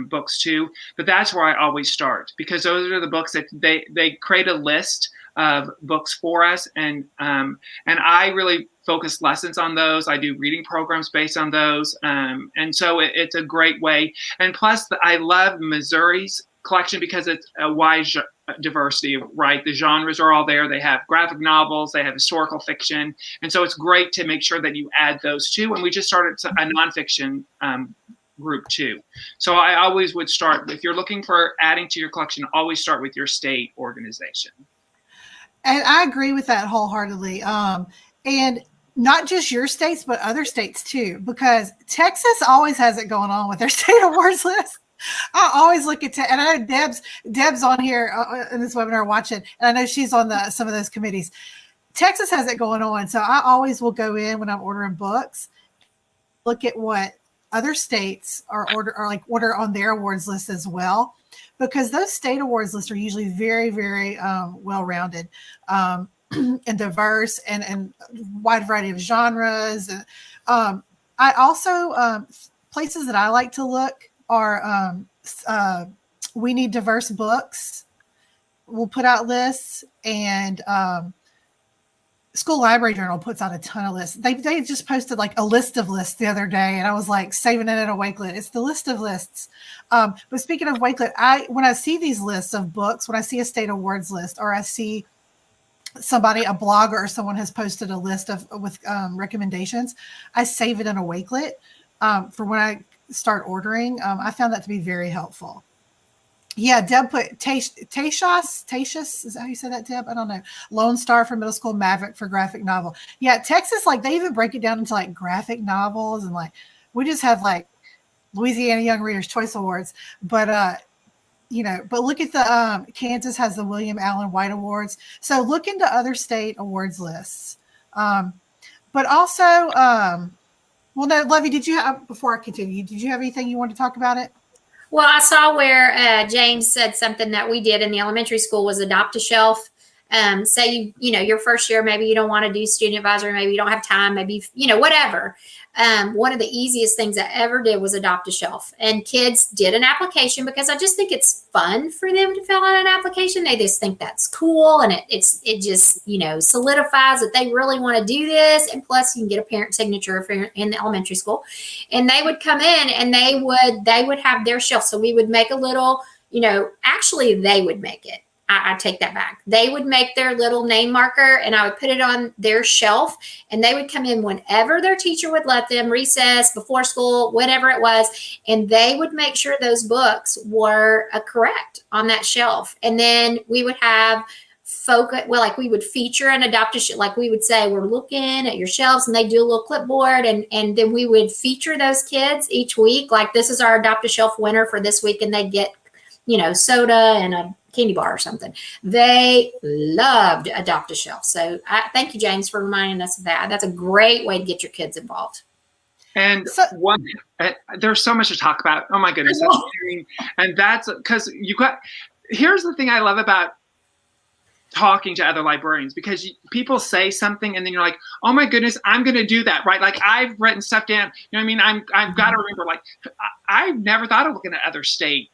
books too, but that's where I always start, because those are the books that they create a list of books for us, and I really focus lessons on those. I do reading programs based on those, and so it's a great way. And plus, I love Missouri's collection because it's a wide diversity, right? The genres are all there. They have graphic novels, they have historical fiction, and so it's great to make sure that you add those too. And we just started a nonfiction group too. So I always would start, if you're looking for adding to your collection, always start with your state organization. And I agree with that wholeheartedly. And not just your states, but other states too, because Texas always has it going on with their state awards list. I always look at, and I know Deb's on here in this webinar watching, and I know she's on some of those committees. Texas has it going on. So I always will go in when I'm ordering books, look at what other states order on their awards list as well, because those state awards lists are usually very, very well-rounded and diverse and wide variety of genres. I also, places that I like to look are We Need Diverse Books. We'll put out lists, and School Library Journal puts out a ton of lists. They just posted like a list of lists the other day, and I was like saving it in a Wakelet. It's the list of lists. But speaking of Wakelet, when I see these lists of books, when I see a state awards list, or I see a blogger or someone has posted a list with recommendations, I save it in a Wakelet for when I start ordering. I found that to be very helpful. Yeah, Deb put Tatius, is that how you say that, Deb? I don't know. Lone Star for middle school, Maverick for graphic novel. Yeah, Texas, they even break it down into graphic novels, and we just have Louisiana Young Readers Choice Awards. But but look at the Kansas has the William Allen White Awards. So look into other state awards lists. But also, well, no, Lovey, before I continue, did you have anything you wanted to talk about it? Well, I saw where James said something that we did in the elementary school was adopt a shelf. Say your first year, maybe you don't want to do student advisory, maybe you don't have time, maybe whatever. One of the easiest things I ever did was adopt a shelf, and kids did an application because I just think it's fun for them to fill out an application. They just think that's cool, and it just solidifies that they really want to do this. And plus, you can get a parent signature if you're in the elementary school. And they would come in and they would have their shelf. So we would make a little, actually they would make it. I take that back. They would make their little name marker, and I would put it on their shelf, and they would come in whenever their teacher would let them, recess, before school, whatever it was, and they would make sure those books were correct on that shelf. And then we would have focus, well, like we would feature an adopt-a-shelf, like we would say, we're looking at your shelves, and they do a little clipboard, and then we would feature those kids each week. Like, this is our adopt-a-shelf winner for this week, and they get, soda and a candy bar or something. They loved adopt-a-shelf. So thank you, James, for reminding us of that. That's a great way to get your kids involved. And there's so much to talk about. Oh my goodness. And that's because here's the thing I love about talking to other librarians, because people say something and then you're like, oh my goodness, I'm going to do that. Right. Like, I've written stuff down, you know what I mean? I've got to remember, like, I've never thought of looking at other state,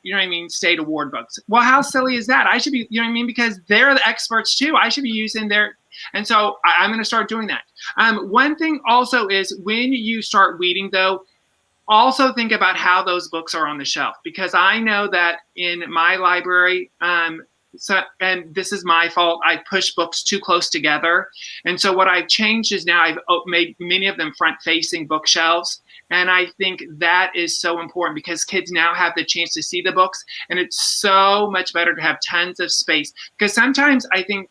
state award books. Well, how silly is that? I should be, because they're the experts too. I should be using their, and so I'm going to start doing that. One thing also is, when you start reading though, also think about how those books are on the shelf, because I know that in my library, and this is my fault, I push books too close together. And so what I've changed is now I've made many of them front-facing bookshelves. And I think that is so important, because kids now have the chance to see the books. And it's so much better to have tons of space, because sometimes I think,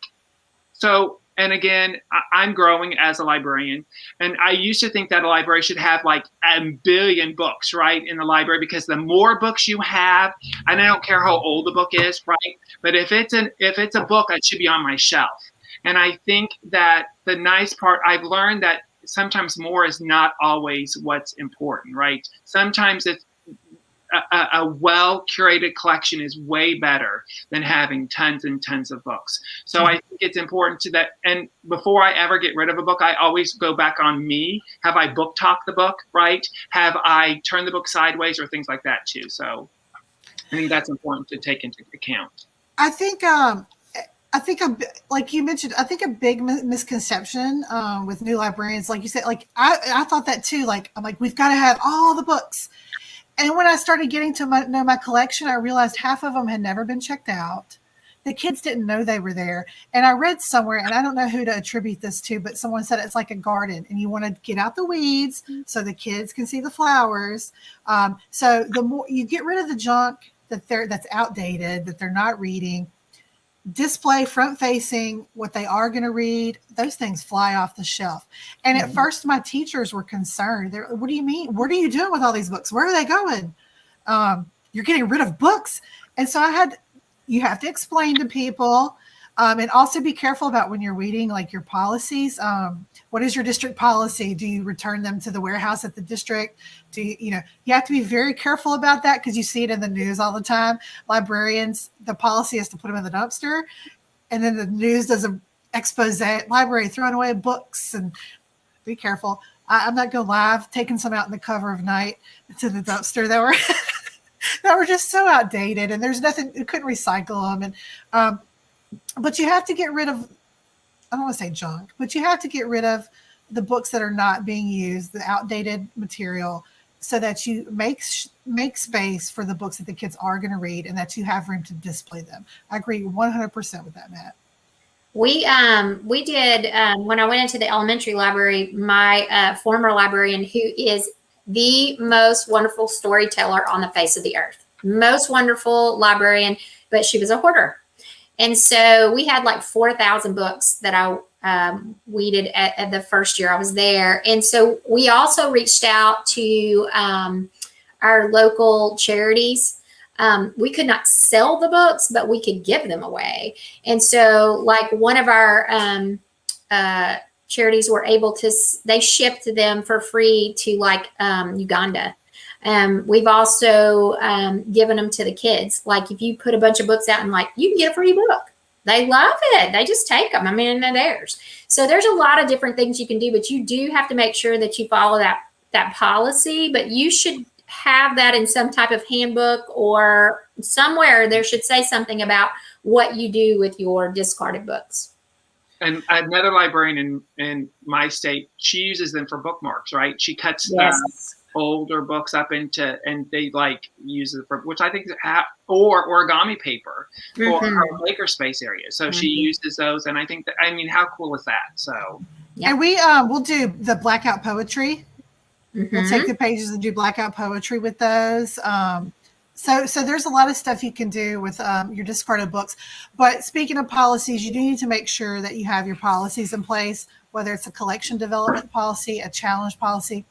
and again, I'm growing as a librarian, and I used to think that a library should have like a billion books, right, in the library, because the more books you have, and I don't care how old the book is, right, but if it's a book, it should be on my shelf. And I think that the nice part, I've learned that sometimes more is not always what's important, right? Sometimes it's a well-curated collection is way better than having tons and tons of books. So I think it's important to that. And before I ever get rid of a book, I always go back on me. Have I book talked the book, right? Have I turned the book sideways, or things like that too? So I think that's important to take into account. I think like you mentioned, I think a big misconception with new librarians, like you said, like I thought that too. Like, I'm like, we've got to have all the books. And when I started getting to know my collection, I realized half of them had never been checked out. The kids didn't know they were there. And I read somewhere, and I don't know who to attribute this to, but someone said it's like a garden, and you want to get out the weeds so the kids can see the flowers. So the more you get rid of the junk that's outdated, that they're not reading, display front facing what they are going to read, those things fly off the shelf. And at first my teachers were concerned. What do you mean? What are you doing with all these books? Where are they going? You're getting rid of books. And so you have to explain to people, and also be careful about when you're reading, like, your policies. What is your district policy? Do you return them to the warehouse at the district? You have to be very careful about that, because you see it in the news all the time. Librarians, the policy is to put them in the dumpster, and then the news does an expose, library throwing away books, and be careful. I'm not going to lie, I've taken some out in the cover of night to the dumpster that were that were just so outdated, and there's nothing, you couldn't recycle them. And but you have to get rid of, I don't want to say junk, but you have to get rid of the books that are not being used, the outdated material, so that you make space for the books that the kids are going to read, and that you have room to display them. I agree 100% with that, Matt. We did, when I went into the elementary library, my former librarian, who is the most wonderful storyteller on the face of the earth, most wonderful librarian, but she was a hoarder. And so we had like 4,000 books that I weeded at the first year I was there. And so we also reached out to our local charities. We could not sell the books, but we could give them away. And so, like, one of our charities were able to, they shipped them for free to, like, Uganda. We've also given them to the kids. Like, if you put a bunch of books out and, like, you can get a free book. They love it. They just take them. I mean, they're theirs. So there's a lot of different things you can do, but you do have to make sure that you follow that policy. But you should have that in some type of handbook, or somewhere there should say something about what you do with your discarded books. And another librarian in my state, she uses them for bookmarks, right? She cuts older books up into, and they like use it for, which I think, or origami paper for our makerspace area. So she uses those, and I think that, I mean, how cool is that? So, and we we'll do the blackout poetry. We'll take the pages and do blackout poetry with those. So there's a lot of stuff you can do with your discarded books. But speaking of policies, you do need to make sure that you have your policies in place, whether it's a collection development policy, a challenge policy,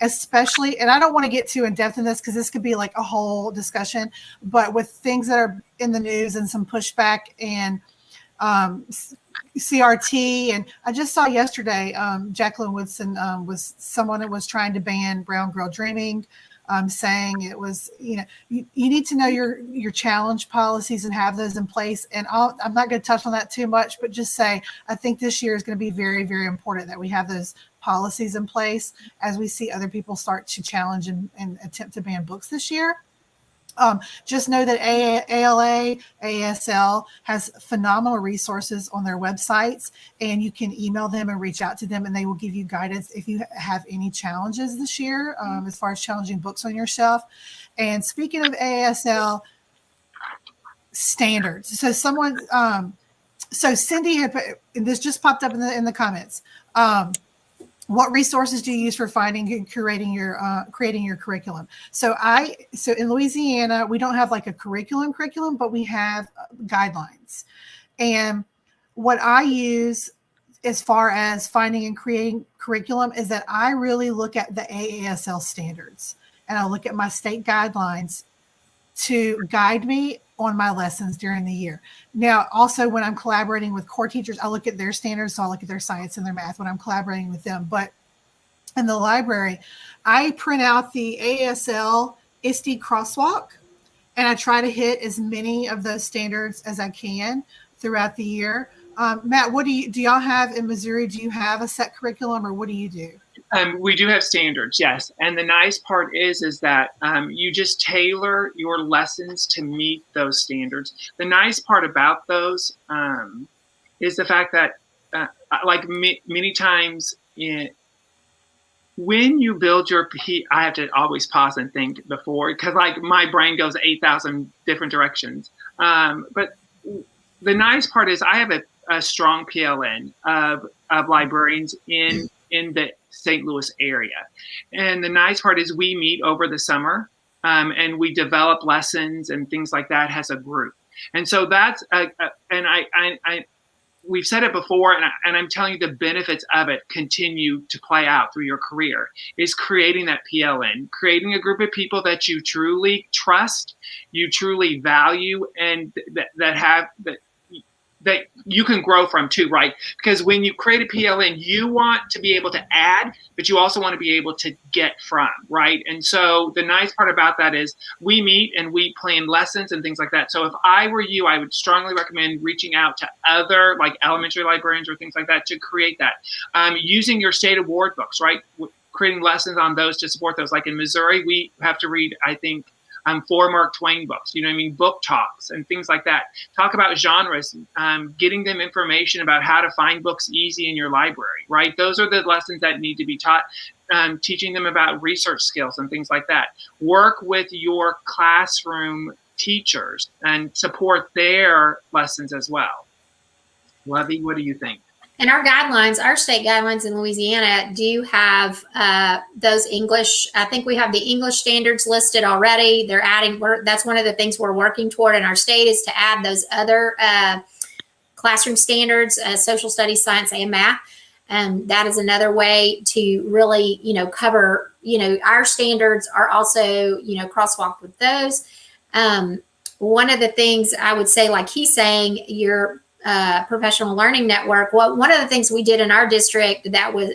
especially, and I don't want to get too in depth in this because this could be like a whole discussion, but with things that are in the news and some pushback and CRT, and I just saw yesterday Jacqueline Woodson was someone that was trying to ban Brown Girl Dreaming, saying it was, you need to know your challenge policies and have those in place. And I'm not going to touch on that too much, but just say I think this year is going to be very, very important that we have those policies in place as we see other people start to challenge and attempt to ban books this year. Just know that ALA, ASL has phenomenal resources on their websites, and you can email them and reach out to them, and they will give you guidance if you have any challenges this year as far as challenging books on your shelf. And speaking of ASL standards, so Cindy had put, and this just popped up in the comments. What resources do you use for finding and curating creating your curriculum? So in Louisiana, we don't have like a curriculum, but we have guidelines. And what I use as far as finding and creating curriculum is that I really look at the AASL standards, and I look at my state guidelines to guide me on my lessons during the year. Now, also when I'm collaborating with core teachers, I look at their standards. So I look at their science and their math when I'm collaborating with them. But in the library, I print out the ASL ISTE crosswalk, and I try to hit as many of those standards as I can throughout the year. Matt, what do y'all have in Missouri? Do you have a set curriculum, or what do you do? We do have standards, yes. And the nice part is that you just tailor your lessons to meet those standards. The nice part about those is the fact that, many times when you build your I have to always pause and think before, because my brain goes 8,000 different directions. But the nice part is I have a strong PLN of librarians in the St. Louis area. And the nice part is we meet over the summer and we develop lessons and things like that as a group. And so that's, we've said it before, and I'm telling you the benefits of it continue to play out through your career, is creating that PLN, creating a group of people that you truly trust, you truly value, and that you can grow from too, right? Because when you create a PLN, you want to be able to add, but you also want to be able to get from, right? And so the nice part about that is we meet and we plan lessons and things like that. So if I were you, I would strongly recommend reaching out to other elementary librarians or things like that to create that. Using your state award books, right? Creating lessons on those to support those. Like in Missouri, we have to read, I think, 4 Mark Twain books, book talks and things like that. Talk about genres, getting them information about how to find books easy in your library, right? Those are the lessons that need to be taught, teaching them about research skills and things like that. Work with your classroom teachers and support their lessons as well. Lovey, what do you think? And our guidelines, our state guidelines in Louisiana do have those English. I think we have the English standards listed already. They're adding, that's one of the things we're working toward in our state, is to add those other classroom standards, social studies, science, and math. And that is another way to really, cover, our standards are also, crosswalk with those. One of the things I would say, like he's saying, your professional learning network. Well, one of the things we did in our district that was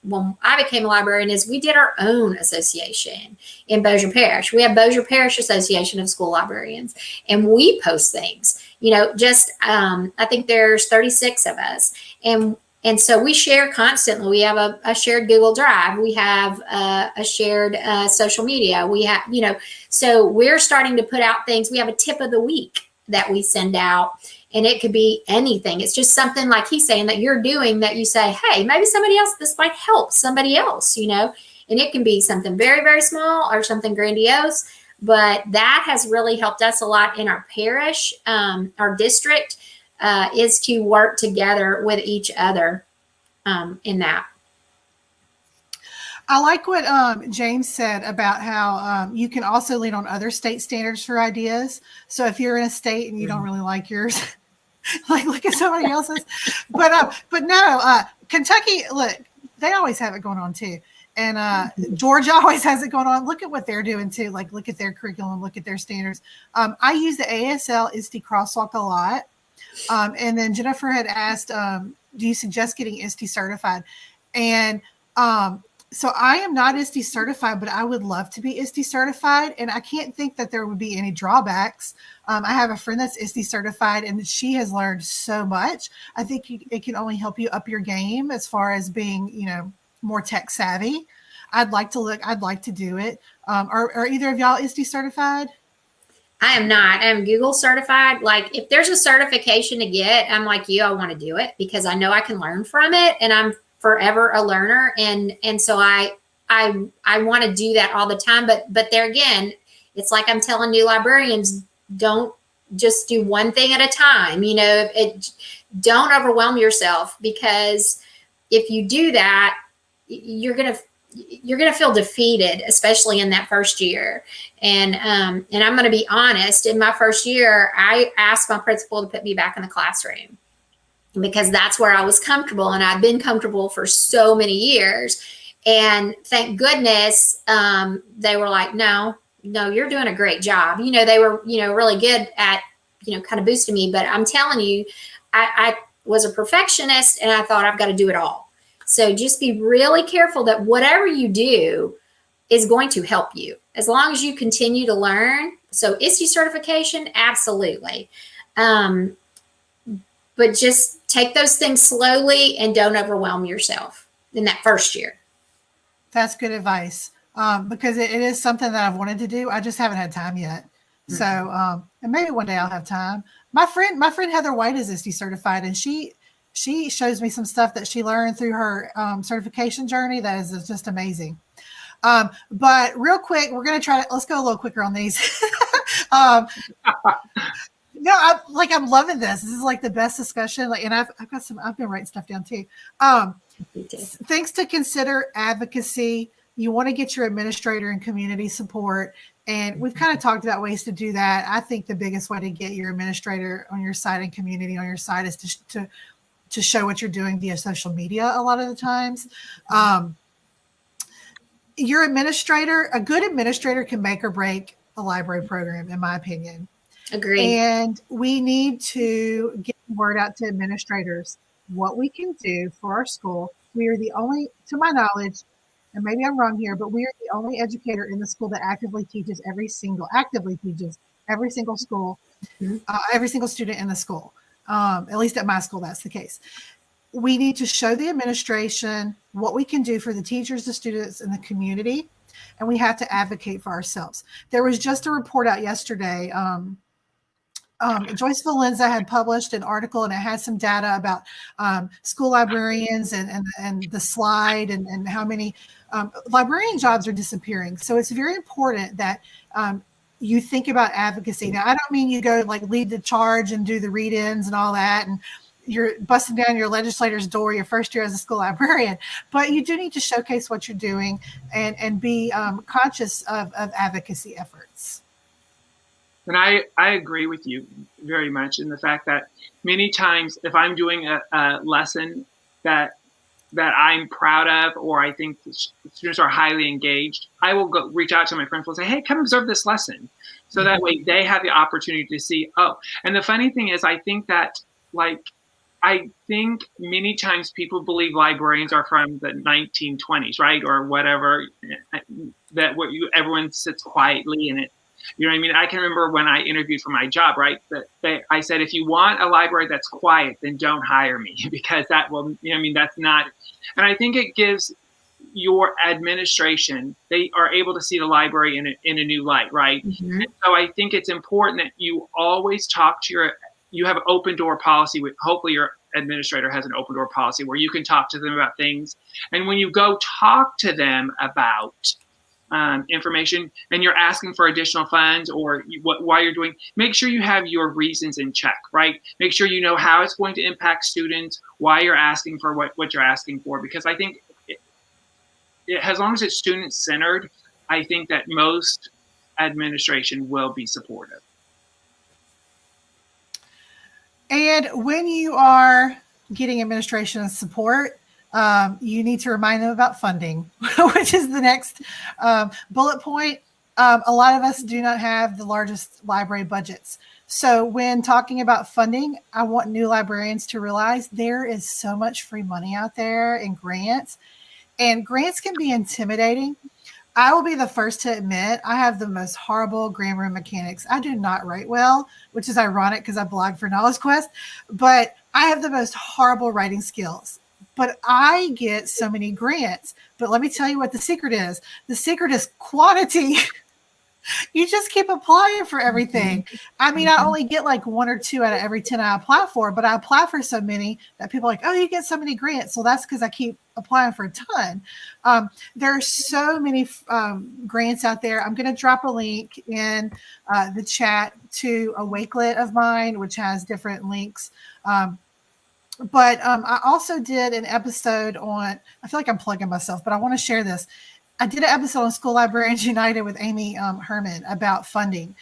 when I became a librarian is we did our own association in Bossier Parish. We have Bossier Parish Association of School Librarians, and we post things. I think there's 36 of us, and so we share constantly. We have a shared Google Drive. We have a shared social media. We have, so we're starting to put out things. We have a tip of the week that we send out. And it could be anything. It's just something like he's saying that you're doing that you say, hey, maybe somebody else, this might help somebody else, and it can be something very, very small or something grandiose. But that has really helped us a lot in our parish, our district, is to work together with each other in that. I like what James said about how you can also lean on other state standards for ideas. So if you're in a state and you don't really like yours, like look at somebody else's. But no, Kentucky, look, they always have it going on too. And Georgia always has it going on. Look at what they're doing too. Like look at their curriculum, look at their standards. I use the ASL ISTE crosswalk a lot. And then Jennifer had asked, do you suggest getting ISTE certified? And so I am not ISTE certified, but I would love to be ISTE certified. And I can't think that there would be any drawbacks. I have a friend that's ISTE certified and she has learned so much. I think it can only help you up your game as far as being, more tech savvy. I'd like to do it. Are either of y'all ISTE certified? I am not. I am Google certified. Like if there's a certification to get, I'm like you, I want to do it because I know I can learn from it and I'm forever a learner. And so I want to do that all the time. But there again, it's like I'm telling new librarians, don't just do one thing at a time. Don't overwhelm yourself because if you do that, you're going to feel defeated, especially in that first year. And I'm going to be honest, in my first year, I asked my principal to put me back in the classroom because that's where I was comfortable. And I've been comfortable for so many years. And thank goodness, they were like, no, you're doing a great job. They were, really good at, kind of boosting me. But I'm telling you, I was a perfectionist and I thought I've got to do it all. So just be really careful that whatever you do is going to help you as long as you continue to learn. So ISTE certification, absolutely. But just take those things slowly and don't overwhelm yourself in that first year. That's good advice because it is something that I've wanted to do. I just haven't had time yet. Mm-hmm. So, and maybe one day I'll have time. My friend Heather White is ISTE certified and she shows me some stuff that she learned through her certification journey. That is just amazing. But real quick, we're going to let's go a little quicker on these. I'm loving this. This is like the best discussion. And I've been writing stuff down too. Things to consider: advocacy. You want to get your administrator and community support. And we've kind of talked about ways to do that. I think the biggest way to get your administrator on your side and community on your side is to show what you're doing via social media a lot of the times. Your administrator, a good administrator can make or break a library program, in my opinion. Agreed. And we need to get the word out to administrators what we can do for our school. We are the only, to my knowledge, and maybe I'm wrong here, but we are the only educator in the school that actively teaches every single school, every single student in the school. At least at my school, that's the case. We need to show the administration what we can do for the teachers, the students, and the community, and we have to advocate for ourselves. There was just a report out yesterday. Joyce Valenza had published an article, and it had some data about school librarians and the slide and how many librarian jobs are disappearing. So it's very important that you think about advocacy. Now, I don't mean you go like lead the charge and do the read-ins and all that, and you're busting down your legislator's door your first year as a school librarian, but you do need to showcase what you're doing and be conscious of advocacy efforts. And I agree with you very much in the fact that many times if I'm doing a lesson that I'm proud of, or I think the students are highly engaged, I will go reach out to my principal and say, hey, come observe this lesson. So that way they have the opportunity to see, oh, and the funny thing is, I think many times people believe librarians are from the 1920s, right? Or whatever, that everyone sits quietly in it. You know what I mean? I can remember when I interviewed for my job, right? I said, if you want a library that's quiet, then don't hire me because that will, that's not. And I think it gives your administration, they are able to see the library in a new light, right? Mm-hmm. And so I think it's important that you always talk to you have an open door policy with, hopefully your administrator has an open door policy where you can talk to them about things. And when you go talk to them about information and you're asking for additional funds or why you're doing, make sure you have your reasons in check, right? Make sure you know how it's going to impact students, why you're asking for what you're asking for, because I think as long as it's student-centered, I think that most administration will be supportive. And when you are getting administration and support, you need to remind them about funding, which is the next bullet point. A lot of us do not have the largest library budgets. So when talking about funding, I want new librarians to realize there is so much free money out there in grants, and grants can be intimidating. I will be the first to admit I have the most horrible grammar and mechanics. I do not write well, which is ironic because I blog for Knowledge Quest, but I have the most horrible writing skills. But I get so many grants. But let me tell you what the secret is. The secret is quantity. You just keep applying for everything. I mean, I only get like 1 or 2 out of every 10 I apply for, but I apply for so many that people are like, oh, you get so many grants. Well, that's because I keep applying for a ton. There are so many grants out there. I'm going to drop a link in the chat to a Wakelet of mine, which has different links. But I also did an episode on, I feel like I'm plugging myself, but I want to share this. I did an episode on School Librarians United with Amy Herman about funding.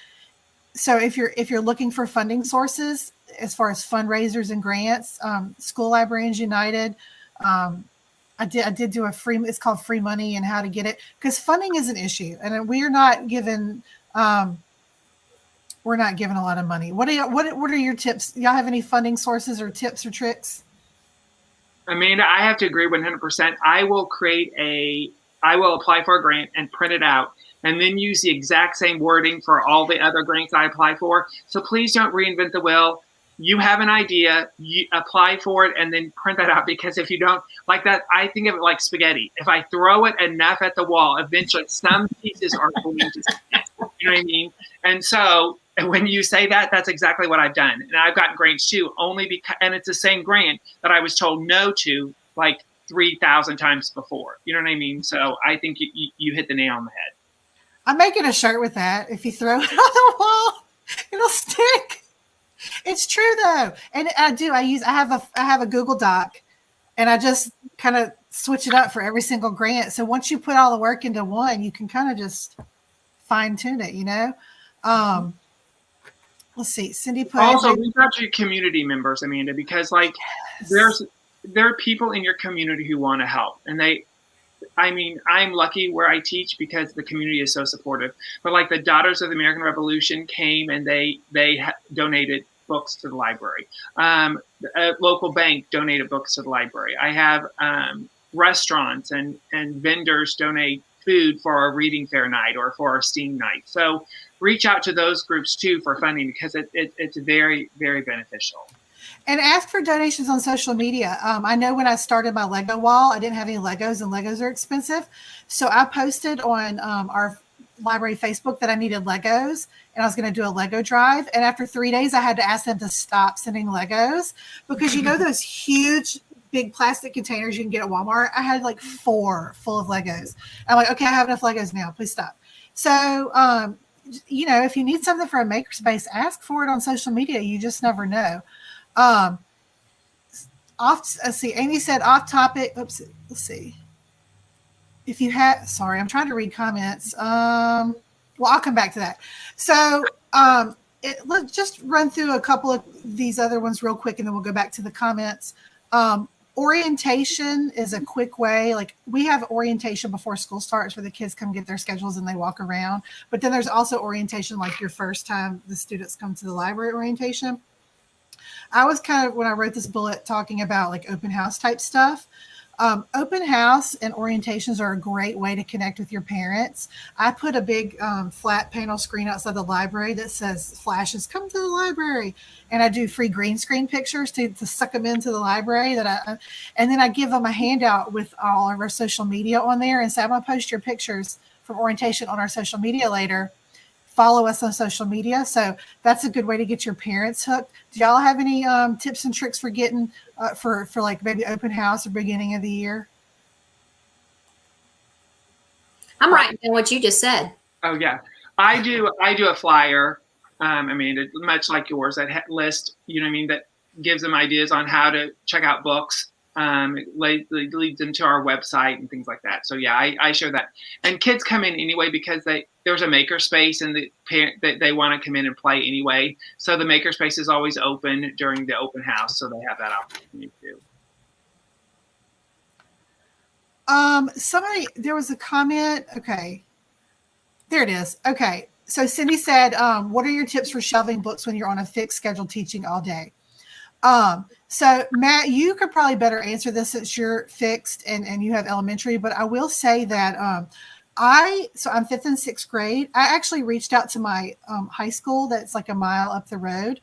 So if you're looking for funding sources as far as fundraisers and grants, School Librarians United, I did do a free. It's called Free Money and how to get it, because funding is an issue, and we're not given a lot of money. What are your tips? Y'all have any funding sources or tips or tricks? Amanda, I have to agree 100%. I will apply for a grant and print it out and then use the exact same wording for all the other grants I apply for. So please don't reinvent the wheel. You have an idea, you apply for it, and then print that out, because if you don't like that, I think of it like spaghetti. If I throw it enough at the wall, eventually some pieces are going to stick. You know what I mean? And so when you say that, that's exactly what I've done. And I've gotten grants too, and it's the same grant that I was told no to like 3,000 times before. You know what I mean? So I think you hit the nail on the head. I'm making a shirt with that. If you throw it on the wall, it'll stick. It's true though. And I have a Google Doc, and I just kind of switch it up for every single grant. So once you put all the work into one, you can kind of just fine tune it, you know? Let's see. Cindy put also reach out to your community members, Amanda, because like there are people in your community who want to help, and I'm lucky where I teach because the community is so supportive. But like the Daughters of the American Revolution came and they donated books to the library. A local bank donated books to the library. I have restaurants and vendors donate food for our reading fair night or for our STEAM night. So reach out to those groups too for funding, because it's very, very beneficial. And ask for donations on social media. I know when I started my Lego wall, I didn't have any Legos, and Legos are expensive. So I posted on our library Facebook that I needed Legos, and I was going to do a Lego drive. And after 3 days, I had to ask them to stop sending Legos, because you know those huge, big plastic containers you can get at Walmart? I had like 4 full of Legos. I'm like, okay, I have enough Legos now. Please stop. So, if you need something for a makerspace, ask for it on social media. You just never know. Let's see. Amy said off topic. Oops. Let's see. If you have, sorry, I'm trying to read comments. Well, I'll come back to that. So, let's just run through a couple of these other ones real quick, and then we'll go back to the comments. Orientation is a quick way. Like, we have orientation before school starts where the kids come get their schedules and they walk around. But then there's also orientation, like your first time the students come to the library orientation. I was kind of, when I wrote this bullet, talking about like open house type stuff. Open house and orientations are a great way to connect with your parents. I put a big flat panel screen outside the library that says flashes, come to the library. And I do free green screen pictures to suck them into the library. And then I give them a handout with all of our social media on there and say, I'm going to post your pictures from orientation on our social media later. Follow us on social media. So that's a good way to get your parents hooked. Do y'all have any tips and tricks for getting for like maybe open house or beginning of the year? I'm writing down what you just said. Oh yeah, I do a flyer. Much like yours, that list, that gives them ideas on how to check out books. It leads them to our website and things like that. So yeah, I show that. And kids come in anyway because there's a makerspace and the parent they want to come in and play anyway. So the makerspace is always open during the open house, so they have that opportunity too. There was a comment. Okay, there it is. Okay, so Cindy said, what are your tips for shelving books when you're on a fixed schedule teaching all day? So Matt, you could probably better answer this since you're fixed and you have elementary, but I will say that I'm 5th and 6th grade. I actually reached out to my high school that's like a mile up the road.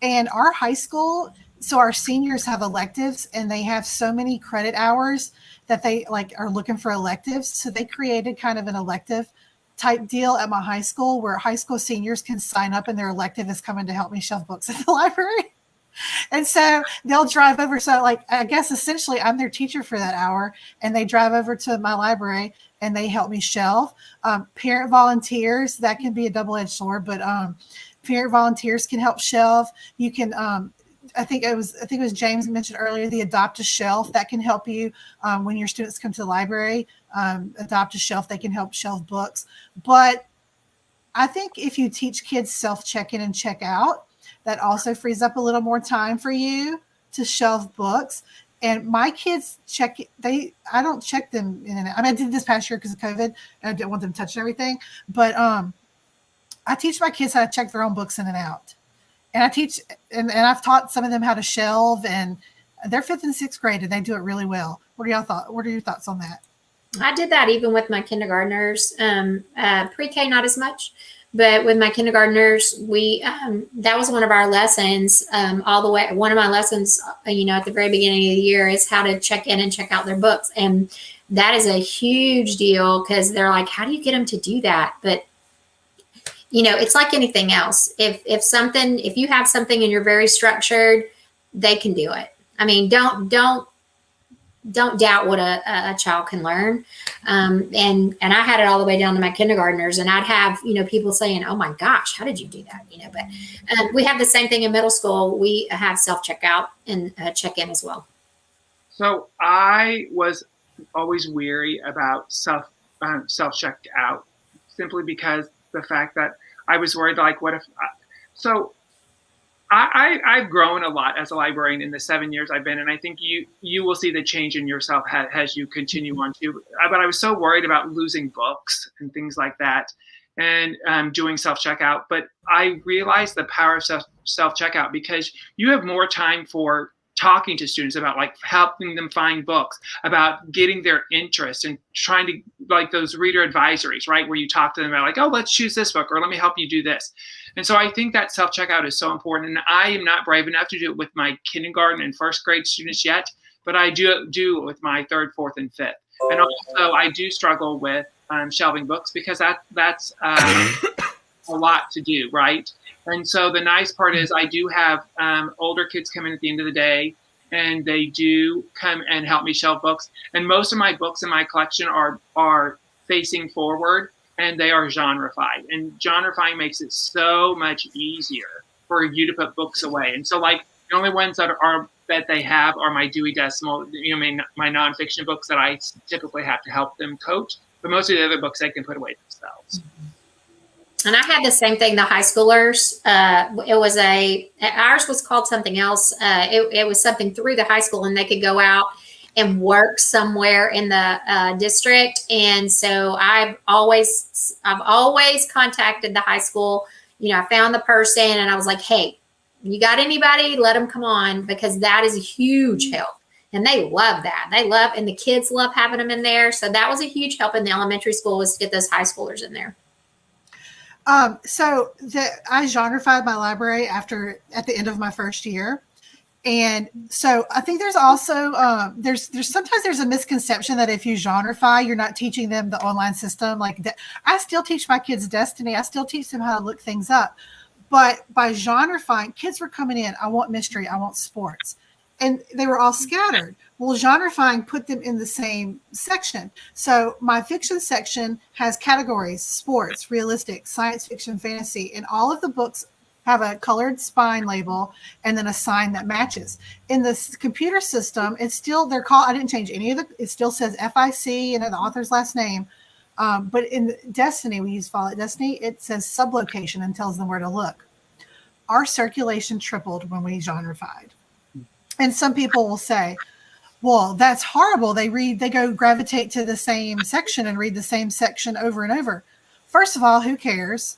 And our high school, so our seniors have electives and they have so many credit hours that they like are looking for electives. So they created kind of an elective type deal at my high school where high school seniors can sign up and their elective is coming to help me shelve books at the library. And so they'll drive over. So like, I guess essentially I'm their teacher for that hour and they drive over to my library and they help me shelve. Parent volunteers, that can be a double-edged sword, but parent volunteers can help shelve. You can, I think it was James mentioned earlier, the adopt a shelf that can help you when your students come to the library. Adopt a shelf, they can help shelve books. But I think if you teach kids self-check-in and check-out, that also frees up a little more time for you to shelve books. And my kids I don't check them in and out. I mean, I did this past year because of COVID and I didn't want them touching everything. But I teach my kids how to check their own books in and out. And I teach, and I've taught some of them how to shelve, and they're 5th and 6th grade, and they do it really well. What are your thoughts on that? I did that even with my kindergartners. Pre-K, not as much, but with my kindergartners, we that was one of our lessons all the way. One of my lessons, at the very beginning of the year is how to check in and check out their books. And that is a huge deal because they're like, how do you get them to do that? But it's like anything else. If you have something and you're very structured, they can do it. I mean, don't doubt what a child can learn. And I had it all the way down to my kindergartners, and I'd have, people saying, oh my gosh, how did you do that? But we have the same thing in middle school. We have self-checkout and check-in as well. So I was always weary about self-checkout simply because the fact that I was worried, like, what if, I've grown a lot as a librarian in the 7 years I've been, and I think you will see the change in yourself as you continue on too. But I was so worried about losing books and things like that, and doing self-checkout. But I realized the power of self-checkout because you have more time for talking to students about like helping them find books, about getting their interest and trying to, like those reader advisories, right? Where you talk to them about like, oh, let's choose this book, or let me help you do this. And so I think that self-checkout is so important. And I am not brave enough to do it with my kindergarten and 1st grade students yet, but I do it with my 3rd, 4th, and 5th. And also I do struggle with shelving books because that's a lot to do, right? And so the nice part is I do have older kids come in at the end of the day, and they do come and help me shelve books. And most of my books in my collection are facing forward, and they are genreified. And genreifying makes it so much easier for you to put books away. And so like the only ones that they have are my Dewey Decimal, my nonfiction books that I typically have to help them coach. But most of the other books they can put away themselves. And I had the same thing, the high schoolers. Ours was called something else. It was something through the high school, and they could go out and work somewhere in the district. And so I've always contacted the high school. I found the person and I was like, hey, you got anybody? Let them come on, because that is a huge help. And they love that. And the kids love having them in there. So that was a huge help in the elementary school, was to get those high schoolers in there. I genreified my library at the end of my 1st year. And so I think there's also, sometimes there's a misconception that if you genreify, you're not teaching them the online system. Like I still teach my kids Destiny. I still teach them how to look things up. But by genreifying, kids were coming in, I want mystery, I want sports. And they were all scattered. Well, genreifying put them in the same section. So my fiction section has categories: sports, realistic, science fiction, fantasy, and all of the books have a colored spine label and then a sign that matches. In this computer system, it's still, they're called, I didn't change any of it still says FIC and the author's last name. But in Destiny, we use Follett Destiny, it says sublocation and tells them where to look. Our circulation tripled when we genreified. And some people will say, well, that's horrible. They go gravitate to the same section and read the same section over and over. First of all, who cares?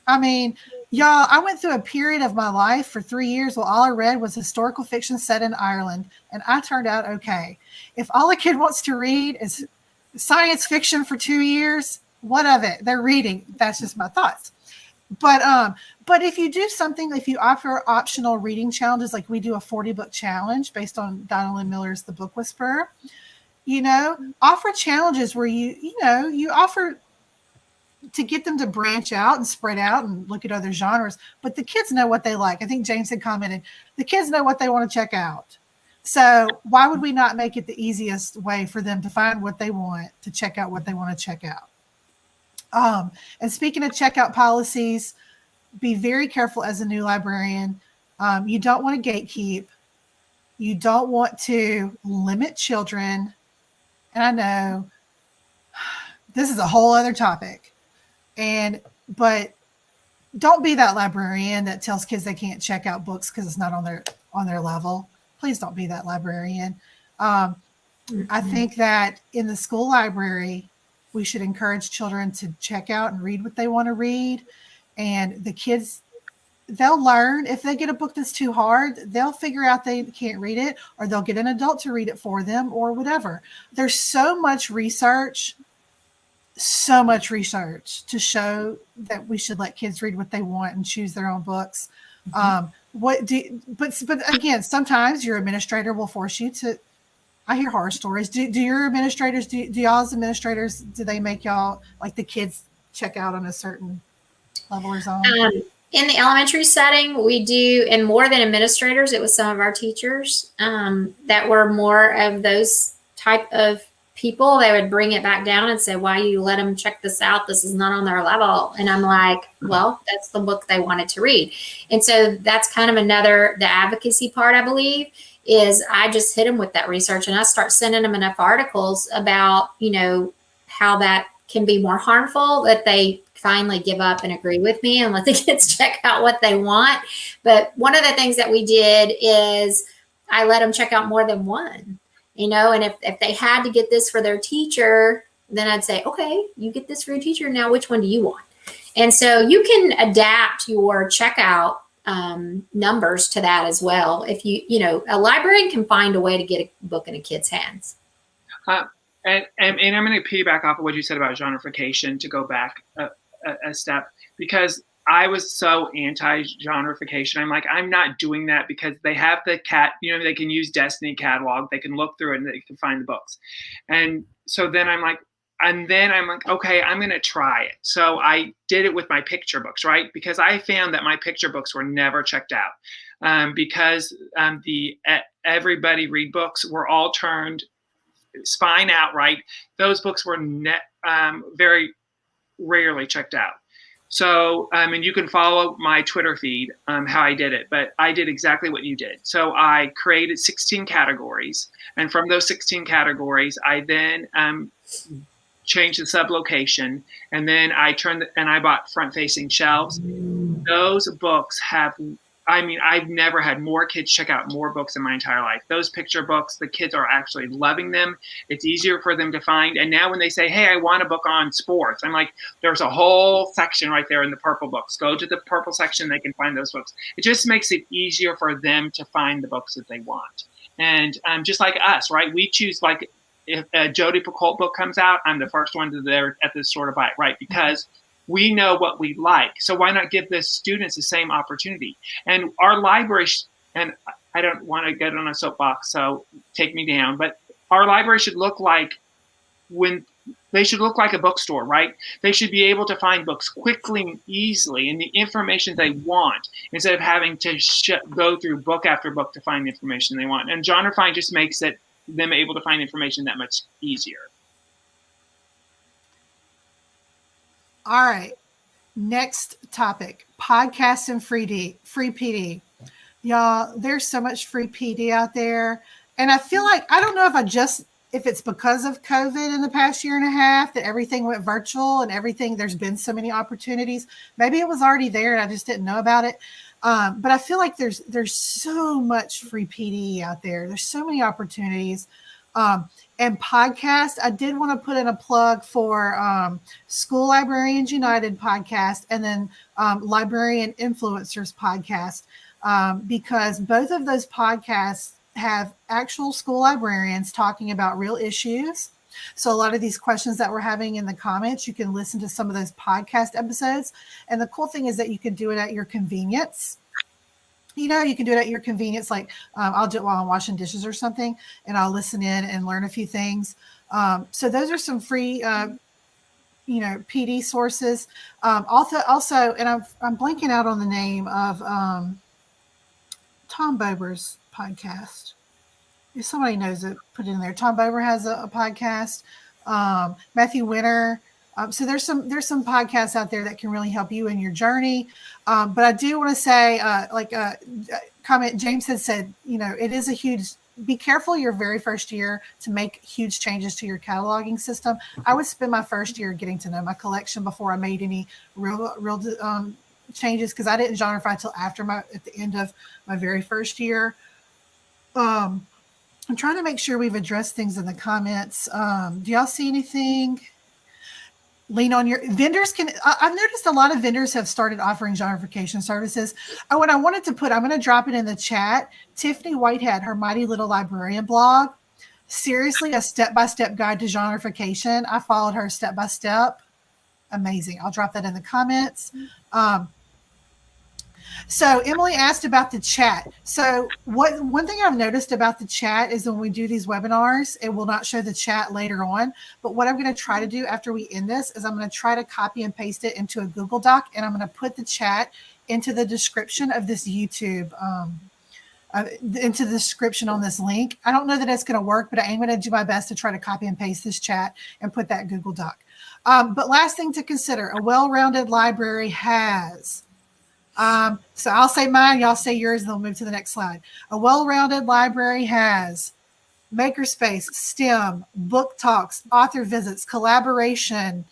I mean, y'all, I went through a period of my life for 3 years where all I read was historical fiction set in Ireland, and I turned out okay. If all a kid wants to read is science fiction for 2 years, what of it? They're reading. That's just my thoughts. But if you do something, if you offer optional reading challenges, like we do a 40-book challenge based on Donald Miller's The Book Whisperer, offer challenges where you offer to get them to branch out and spread out and look at other genres. But the kids know what they like. I think James had commented, the kids know what they want to check out. So why would we not make it the easiest way for them to find what they want, to check out what they want to check out? And speaking of checkout policies, be very careful as a new librarian. You don't want to gatekeep. You don't want to limit children. And I know this is a whole other topic. But don't be that librarian that tells kids they can't check out books because it's not on their level. Please don't be that librarian. I think that in the school library, we should encourage children to check out and read what they want to read. And the kids, they'll learn. If they get a book that's too hard, they'll figure out they can't read it, or they'll get an adult to read it for them, or whatever. There's so much research to show that we should let kids read what they want and choose their own books. But again, sometimes your administrator will force you to. I hear horror stories. Do your administrators, do y'all's administrators, do they make y'all, like, the kids check out on a certain level or zone? In the elementary setting, we do, and more than administrators, it was some of our teachers that were more of those type of people. They would bring it back down and say, why you let them check this out? This is not on their level. And I'm like, well, that's the book they wanted to read. And so that's kind of the advocacy part, I believe, is I just hit them with that research, and I start sending them enough articles about, how that can be more harmful, that they finally give up and agree with me and let the kids check out what they want. But one of the things that we did is I let them check out more than one, and if they had to get this for their teacher, then I'd say, okay, you get this for your teacher. Now, which one do you want? And so you can adapt your checkout numbers to that as well. If a librarian can find a way to get a book in a kid's hands. And I'm going to piggyback off of what you said about genreification to go back a step, because I was so anti-genreification. I'm like, I'm not doing that because they have the they can use Destiny catalog. They can look through it and they can find the books. And so then I'm like, okay, I'm going to try it. So I did it with my picture books, right? Because I found that my picture books were never checked out because the Everybody Read books were all turned spine out, right? Those books were very rarely checked out. So, and you can follow my Twitter feed how I did it, but I did exactly what you did. So I created 16 categories, and from those 16 categories, I then changed the sublocation, and then I bought front-facing shelves. Those books I've never had more kids check out more books in my entire life. Those picture books, the kids are actually loving them. It's easier for them to find. And now when they say, hey, I want a book on sports, I'm like, there's a whole section right there in the purple books. Go to the purple section, they can find those books. It just makes it easier for them to find the books that they want. And just like us, right? We choose, like, if a Jodi Picoult book comes out, I'm the first one there at the store to buy it, right? Because we know what we like. So why not give the students the same opportunity? And our library, and I don't want to get on a soapbox, so take me down, but our library should look like a bookstore, right? They should be able to find books quickly and easily and the information they want, instead of having to go through book after book to find the information they want. And genreifying just makes them able to find information that much easier. All right. Next topic, podcast and free PD. Y'all, there's so much free PD out there. And I feel like, I don't know if it's because of COVID in the past year and a half that everything went virtual and everything, there's been so many opportunities. Maybe it was already there and I just didn't know about it. But I feel like there's so much free PD out there. There's so many opportunities. And podcast, I did want to put in a plug for School Librarians United podcast and then Librarian Influencers podcast, because both of those podcasts have actual school librarians talking about real issues. So a lot of these questions that we're having in the comments, you can listen to some of those podcast episodes. And the cool thing is that you can do it at your convenience. You can do it at your convenience. Like I'll do it while I'm washing dishes or something, and I'll listen in and learn a few things. So those are some free, PD sources. Also, and I'm blanking out on the name of Tom Bober's podcast. If somebody knows it, put it in there. Tom Bober has a podcast. Matthew Winter. So there's some podcasts out there that can really help you in your journey. But I do want to say, comment James had said, it is a huge, be careful your very first year to make huge changes to your cataloging system. I would spend my first year getting to know my collection before I made any real changes, because I didn't genreify until at the end of my very first year. I'm trying to make sure we've addressed things in the comments. Do y'all see anything? Lean on your vendors. I've noticed a lot of vendors have started offering genreification services. What I wanted to put, I'm going to drop it in the chat. Tiffany Whitehead, her Mighty Little Librarian blog, seriously, a step-by-step guide to genreification. I followed her step-by-step. Amazing. I'll drop that in the comments. So Emily asked about the chat. So one thing I've noticed about the chat is when we do these webinars, it will not show the chat later on. But what I'm going to try to do after we end this is I'm going to try to copy and paste it into a Google Doc, and I'm going to put the chat into the description of this YouTube, into the description on this link. I don't know that it's going to work, but I am going to do my best to try to copy and paste this chat and put that Google Doc. But last thing to consider, a well-rounded library has... so I'll say mine, y'all say yours, and then we'll move to the next slide. A well-rounded library has makerspace, STEM, book talks, author visits, collaboration.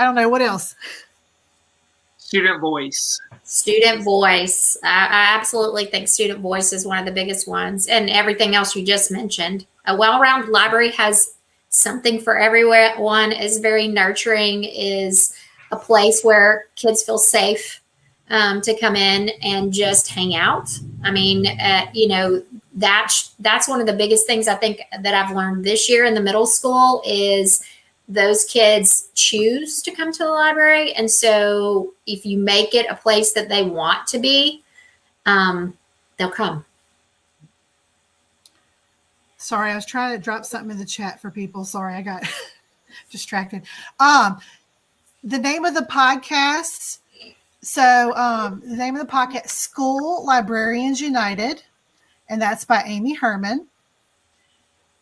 I don't know, what else? Student voice. Student voice. I absolutely think student voice is one of the biggest ones, and everything else you just mentioned. A well-rounded library has something for everyone, is very nurturing, is a place where kids feel safe to come in and just hang out. I mean, that's one of the biggest things I think that I've learned this year in the middle school is those kids choose to come to the library. And so if you make it a place that they want to be, they'll come. Sorry, I was trying to drop something in the chat for people. Sorry, I got distracted. The name of the podcasts. So the name of the podcast, School Librarians United, and that's by Amy Herman.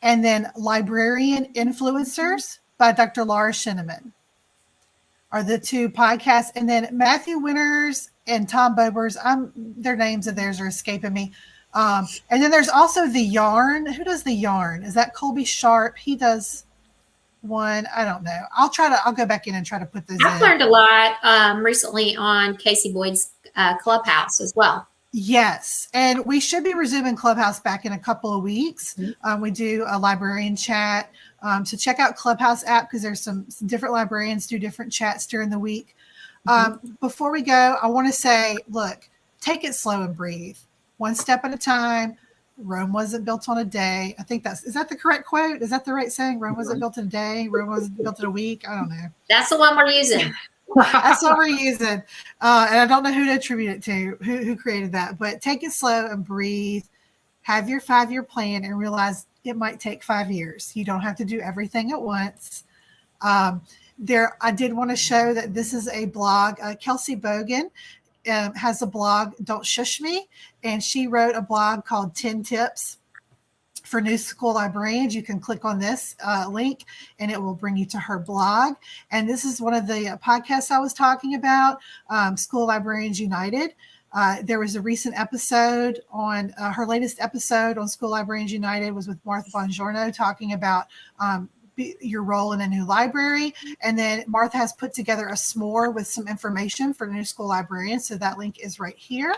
And then Librarian Influencers by Dr. Laura Scheneman are the two podcasts. And then Matthew Winters and Tom Bober's, their names of theirs are escaping me. And then there's also The Yarn. Who does The Yarn? Is that Colby Sharp? He does one. I don't know. I'll go back in and try to put those in. I've learned a lot recently on Casey Boyd's Clubhouse as well. Yes. And we should be resuming Clubhouse back in a couple of weeks. Mm-hmm. We do a librarian chat. So check out Clubhouse app because there's some different librarians do different chats during the week. Before we go, I want to say, look, take it slow and breathe. One step at a time. Rome wasn't built on a day. I think is that the correct quote? Is that the right saying? Rome wasn't built in a day. Rome wasn't built in a week. I don't know. That's the one we're using. That's what we're using. And I don't know who to attribute it to, who created that, but take it slow and breathe. Have your 5-year plan and realize it might take 5 years. You don't have to do everything at once. I did want to show that this is a blog. Kelsey Bogan has a blog, Don't Shush Me, and she wrote a blog called 10 Tips For new school librarians, you can click on this link and it will bring you to her blog. And this is one of the podcasts I was talking about, School Librarians United. There was a recent episode on her latest episode on School Librarians United was with Martha Bongiorno talking about your role in a new library. And then Martha has put together a s'more with some information for new school librarians. So that link is right here.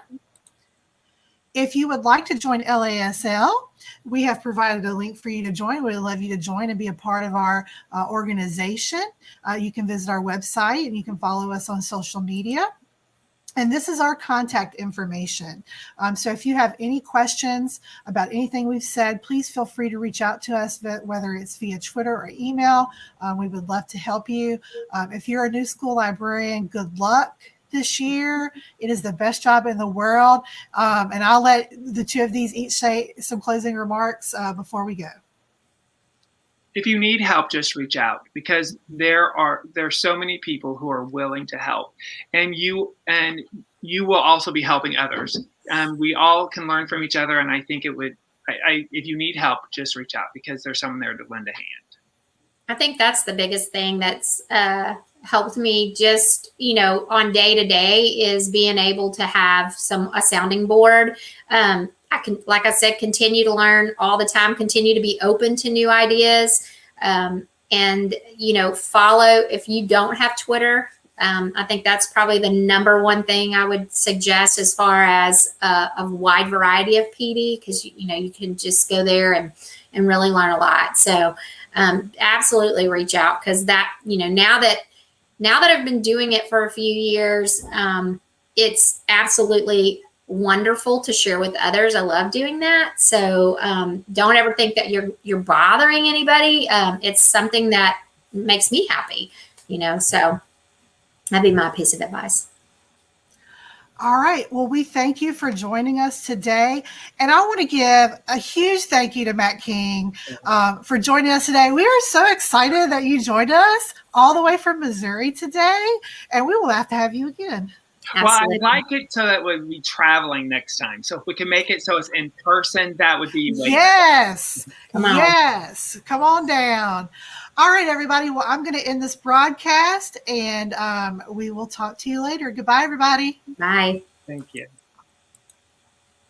If you would like to join LASL, we have provided a link for you to join. We'd love you to join and be a part of our organization. You can visit our website and you can follow us on social media. And this is our contact information. So if you have any questions about anything we've said, please feel free to reach out to us, whether it's via Twitter or email. We would love to help you. If you're a new school librarian, good luck this year. It is the best job in the world. And I'll let the two of these each say some closing remarks before we go. If you need help, just reach out, because there are so many people who are willing to help, and you will also be helping others. We all can learn from each other, and I think if you need help, just reach out, because there's someone there to lend a hand. I think that's the biggest thing that's helped me just, on day to day is being able to have a sounding board. I can, like I said, continue to learn all the time, continue to be open to new ideas, and, follow. If you don't have Twitter, I think that's probably the number one thing I would suggest as far as a wide variety of PD, because, you can just go there and really learn a lot. So absolutely reach out, because that, now that I've been doing it for a few years, it's absolutely wonderful to share with others. I love doing that. So don't ever think that you're bothering anybody. It's something that makes me happy, so that'd be my piece of advice. All right. Well, we thank you for joining us today. And I want to give a huge thank you to Matt King for joining us today. We are so excited that you joined us all the way from Missouri today. And we will have to have you again. Absolutely. Well, I'd like it so that we'll be traveling next time. So if we can make it so it's in person, that would be way Yes. Come on. Yes. Come on down. All right, everybody. Well, I'm going to end this broadcast, and we will talk to you later. Goodbye, everybody. Bye. Thank you.